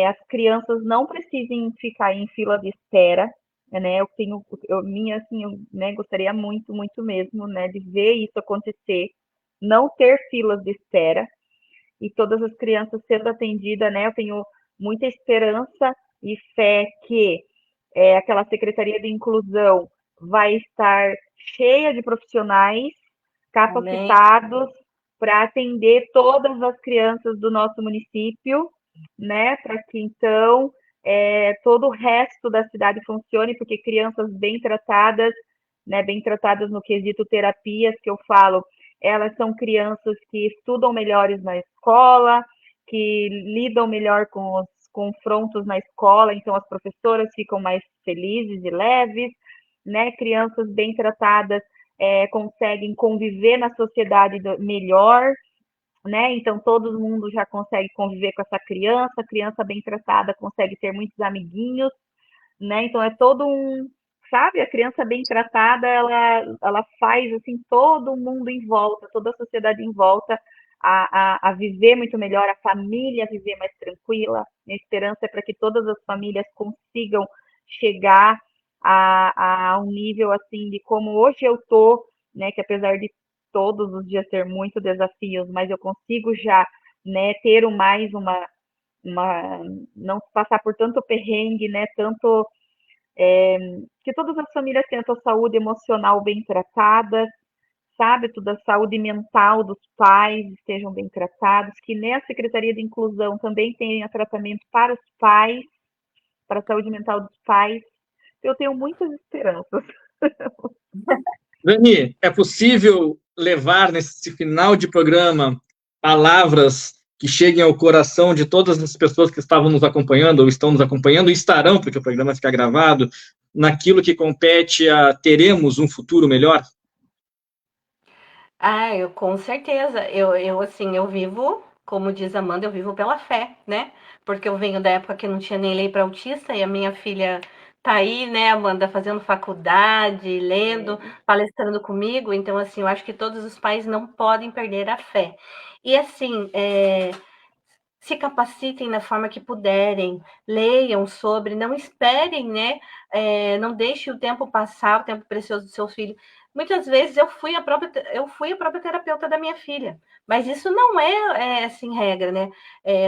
as crianças não precisem ficar em fila de espera, né? Eu gostaria muito, muito mesmo, né, de ver isso acontecer, não ter filas de espera e todas as crianças sendo atendidas, né? Eu tenho muita esperança e fé que aquela Secretaria de Inclusão vai estar cheia de profissionais capacitados para atender todas as crianças do nosso município, né? Para que então todo o resto da cidade funcione, porque crianças bem tratadas, né? Bem tratadas no quesito terapias, que eu falo, elas são crianças que estudam melhores na escola, que lidam melhor com os confrontos na escola, então as professoras ficam mais felizes e leves, né? Crianças bem tratadas conseguem conviver na sociedade melhor, né? Então todo mundo já consegue conviver com essa criança, a criança bem tratada consegue ter muitos amiguinhos, né? Então é todo um, sabe, a criança bem tratada, ela faz assim todo mundo em volta, toda a sociedade em volta a viver muito melhor, a família a viver mais tranquila. Minha esperança é para que todas as famílias consigam chegar a um nível assim de como hoje eu tô, né? Que apesar de todos os dias ter muitos desafios, mas eu consigo já, né, ter mais uma não passar por tanto perrengue, né? Tanto que todas as famílias tenham a sua saúde emocional bem tratada, sabe? Toda a saúde mental dos pais estejam bem tratados, que nem a Secretaria de Inclusão também tenha tratamento para os pais, para a saúde mental dos pais. Eu tenho muitas esperanças. Dani, é possível levar nesse final de programa palavras que cheguem ao coração de todas as pessoas que estavam nos acompanhando, ou estão nos acompanhando, e estarão, porque o programa fica gravado, naquilo que compete a teremos um futuro melhor? Ah, eu com certeza. Eu assim, eu vivo, como diz a Amanda, eu vivo pela fé, né? Porque eu venho da época que não tinha nem lei para autista e a minha filha tá aí, né, Amanda, fazendo faculdade, lendo, palestrando comigo. Então, assim, eu acho que todos os pais não podem perder a fé. E assim, se capacitem da forma que puderem, leiam sobre, não esperem, né? Não deixe o tempo passar, o tempo precioso do seu filho. Muitas vezes eu fui a própria terapeuta da minha filha, mas isso não é assim regra, né?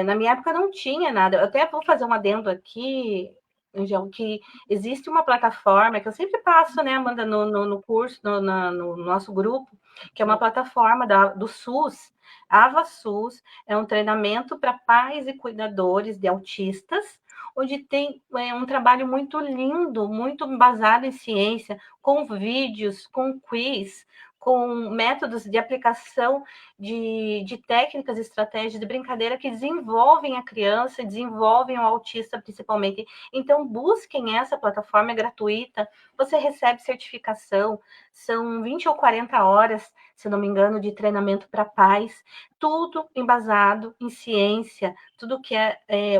Na minha época não tinha nada. Eu até vou fazer um adendo aqui, Angel, que existe uma plataforma que eu sempre passo, né, Amanda, no curso, no nosso grupo, que é uma plataforma do SUS, AvaSUS, é um treinamento para pais e cuidadores de autistas, onde tem um trabalho muito lindo, muito embasado em ciência, com vídeos, com quiz, com métodos de aplicação de técnicas, estratégias de brincadeira que desenvolvem a criança, desenvolvem o autista principalmente. Então, busquem essa plataforma, é gratuita, você recebe certificação, são 20 ou 40 horas, se não me engano, de treinamento para pais, tudo embasado em ciência, tudo que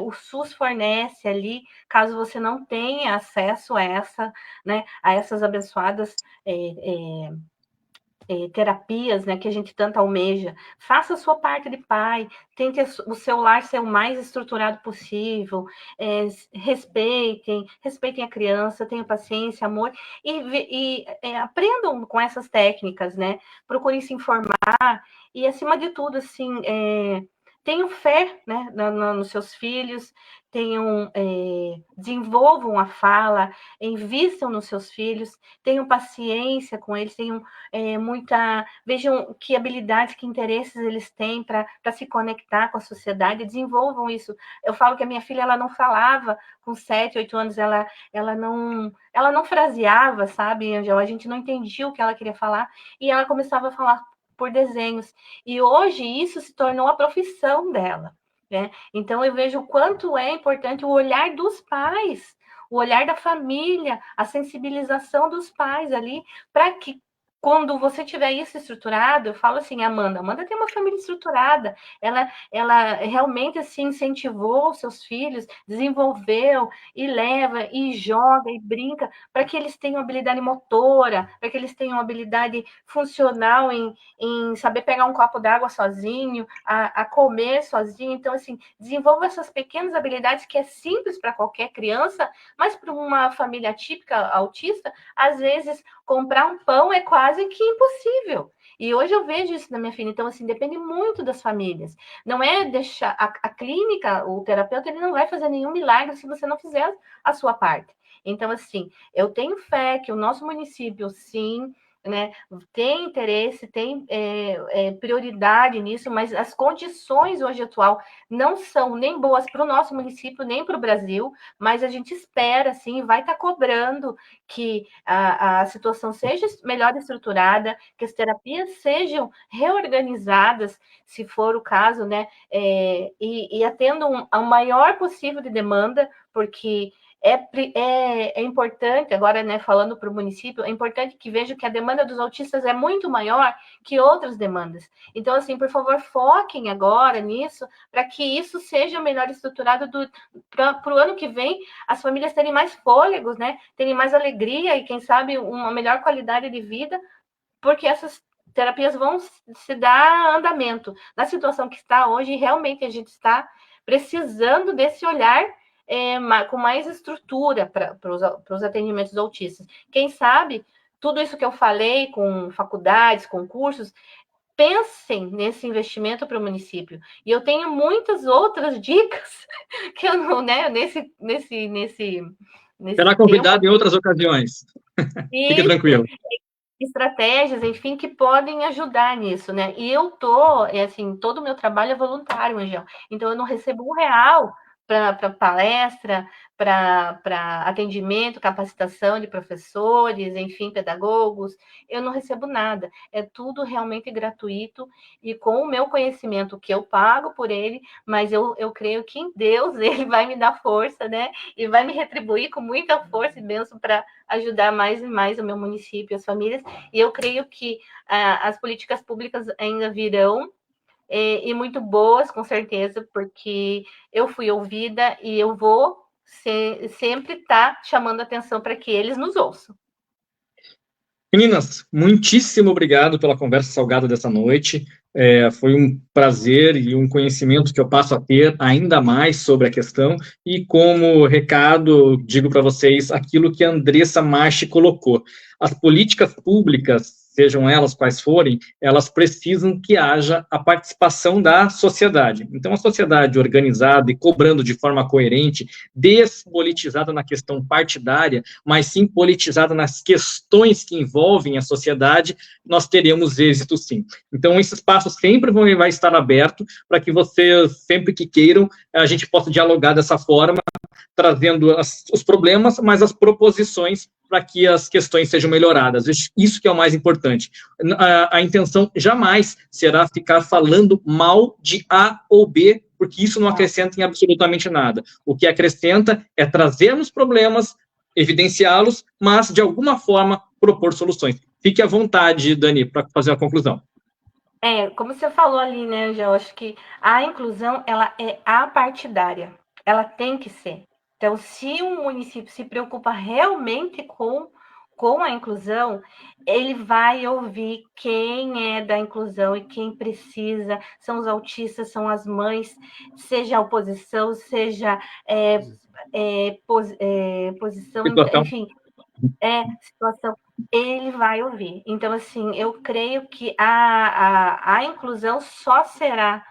o SUS fornece ali, caso você não tenha acesso a né, a essas abençoadas terapias, né, que a gente tanto almeja. Faça a sua parte de pai, tente o seu lar ser o mais estruturado possível, respeitem a criança, tenham paciência, amor, aprendam com essas técnicas, né? Procurem se informar e, acima de tudo, assim, tenham fé, né, nos seus filhos, desenvolvam a fala, invistam nos seus filhos, tenham paciência com eles, vejam que habilidades, que interesses eles têm para se conectar com a sociedade, desenvolvam isso. Eu falo que a minha filha, ela não falava com 7, 8 anos, ela não fraseava, sabe, Angel? A gente não entendia o que ela queria falar, e ela começava a falar por desenhos. E hoje isso se tornou a profissão dela, né? Então eu vejo o quanto é importante o olhar dos pais, o olhar da família, a sensibilização dos pais ali, para que quando você tiver isso estruturado, eu falo assim, Amanda tem uma família estruturada, ela realmente assim incentivou os seus filhos, desenvolveu e leva e joga e brinca para que eles tenham habilidade motora, para que eles tenham habilidade funcional em saber pegar um copo d'água sozinho, a comer sozinho. Então, assim, desenvolva essas pequenas habilidades que é simples para qualquer criança, mas para uma família típica autista, às vezes comprar um pão é quase que impossível. E hoje eu vejo isso na minha filha. Então, assim, depende muito das famílias. Não é deixar a clínica, o terapeuta, ele não vai fazer nenhum milagre se você não fizer a sua parte. Então, assim, eu tenho fé que o nosso município, sim, né, tem interesse, tem prioridade nisso, mas as condições hoje atual não são nem boas para o nosso município, nem para o Brasil, mas a gente espera, sim, vai estar cobrando que a situação seja melhor estruturada, que as terapias sejam reorganizadas, se for o caso, né, e atendam ao maior possível de demanda, porque É importante, agora, né, falando para o município, é importante que veja que a demanda dos autistas é muito maior que outras demandas. Então, assim, por favor, foquem agora nisso, para que isso seja melhor estruturado para o ano que vem, as famílias terem mais fôlegos, né, terem mais alegria e, quem sabe, uma melhor qualidade de vida, porque essas terapias vão se dar andamento. Na situação que está hoje, realmente a gente está precisando desse olhar com mais estrutura para os atendimentos autistas. Quem sabe, tudo isso que eu falei, com faculdades, concursos, pensem nesse investimento para o município. E eu tenho muitas outras dicas que eu não, né, nesse será convidado em outras ocasiões. Fique tranquilo. Estratégias, enfim, que podem ajudar nisso, né? E eu tô, assim, todo o meu trabalho é voluntário, Angel. Então, eu não recebo R$1 para palestra, para atendimento, capacitação de professores, enfim, pedagogos. Eu não recebo nada. É tudo realmente gratuito e com o meu conhecimento que eu pago por ele, mas eu creio que em Deus ele vai me dar força, né? E vai me retribuir com muita força e bênção para ajudar mais e mais o meu município, as famílias. E eu creio que as políticas públicas ainda virão, e muito boas, com certeza, porque eu fui ouvida e eu vou sempre estar chamando atenção para que eles nos ouçam. Meninas, muitíssimo obrigado pela conversa salgada dessa noite. Foi um prazer e um conhecimento que eu passo a ter ainda mais sobre a questão. E como recado, digo para vocês aquilo que a Andressa Marchi colocou. As políticas públicas, sejam elas quais forem, elas precisam que haja a participação da sociedade. Então, a sociedade organizada e cobrando de forma coerente, despolitizada na questão partidária, mas sim politizada nas questões que envolvem a sociedade, nós teremos êxito sim. Então, esse espaço sempre vai estar aberto para que vocês, sempre que queiram, a gente possa dialogar dessa forma, trazendo os problemas, mas as proposições para que as questões sejam melhoradas. Isso que é o mais importante. A intenção jamais será ficar falando mal de A ou B, porque isso não acrescenta em absolutamente nada. O que acrescenta é trazermos problemas, evidenciá-los, mas, de alguma forma, propor soluções. Fique à vontade, Dani, para fazer a conclusão. Como você falou ali, né, Angel, acho que a inclusão, ela é apartidária. Ela tem que ser. Então, se um município se preocupa realmente com a inclusão, ele vai ouvir quem é da inclusão e quem precisa, são os autistas, são as mães, seja a oposição, seja posição, situação. Enfim, situação, ele vai ouvir. Então, assim, eu creio que a inclusão só será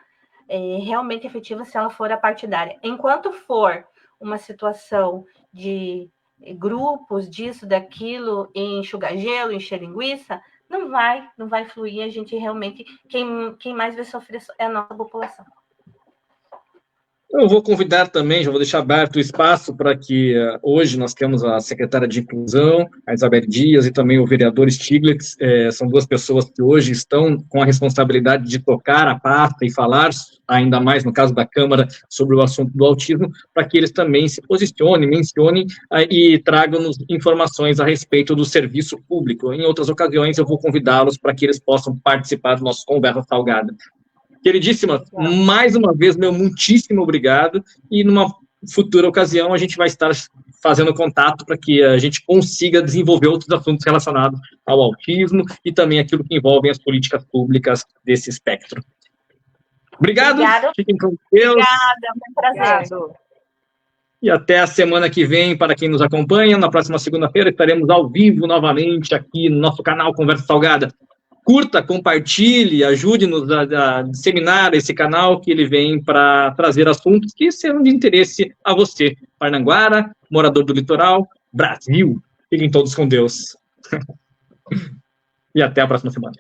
realmente efetiva se ela for apartidária. Enquanto for uma situação de grupos, disso, daquilo, enxugar gelo, encher linguiça, não vai fluir. A gente realmente, quem mais vai sofrer é a nossa população. Eu vou convidar também, já vou deixar aberto o espaço para que hoje nós temos a secretária de Inclusão, a Isabel Dias, e também o vereador Stiglitz, são duas pessoas que hoje estão com a responsabilidade de tocar a pasta e falar, ainda mais no caso da Câmara, sobre o assunto do autismo, para que eles também se posicionem, mencionem e tragam-nos informações a respeito do serviço público. Em outras ocasiões, eu vou convidá-los para que eles possam participar do nosso Conversa Salgada. Queridíssimas, mais uma vez, meu muitíssimo obrigado, e numa futura ocasião a gente vai estar fazendo contato para que a gente consiga desenvolver outros assuntos relacionados ao autismo e também aquilo que envolve as políticas públicas desse espectro. Obrigado. Fiquem com Deus. Obrigada, foi um prazer. Obrigado. E até a semana que vem, para quem nos acompanha, na próxima segunda-feira estaremos ao vivo novamente aqui no nosso canal Conversa Salgada. Curta, compartilhe, ajude-nos a disseminar esse canal, que ele vem para trazer assuntos que serão de interesse a você, Parnanguara, morador do litoral, Brasil. Fiquem todos com Deus. E até a próxima semana.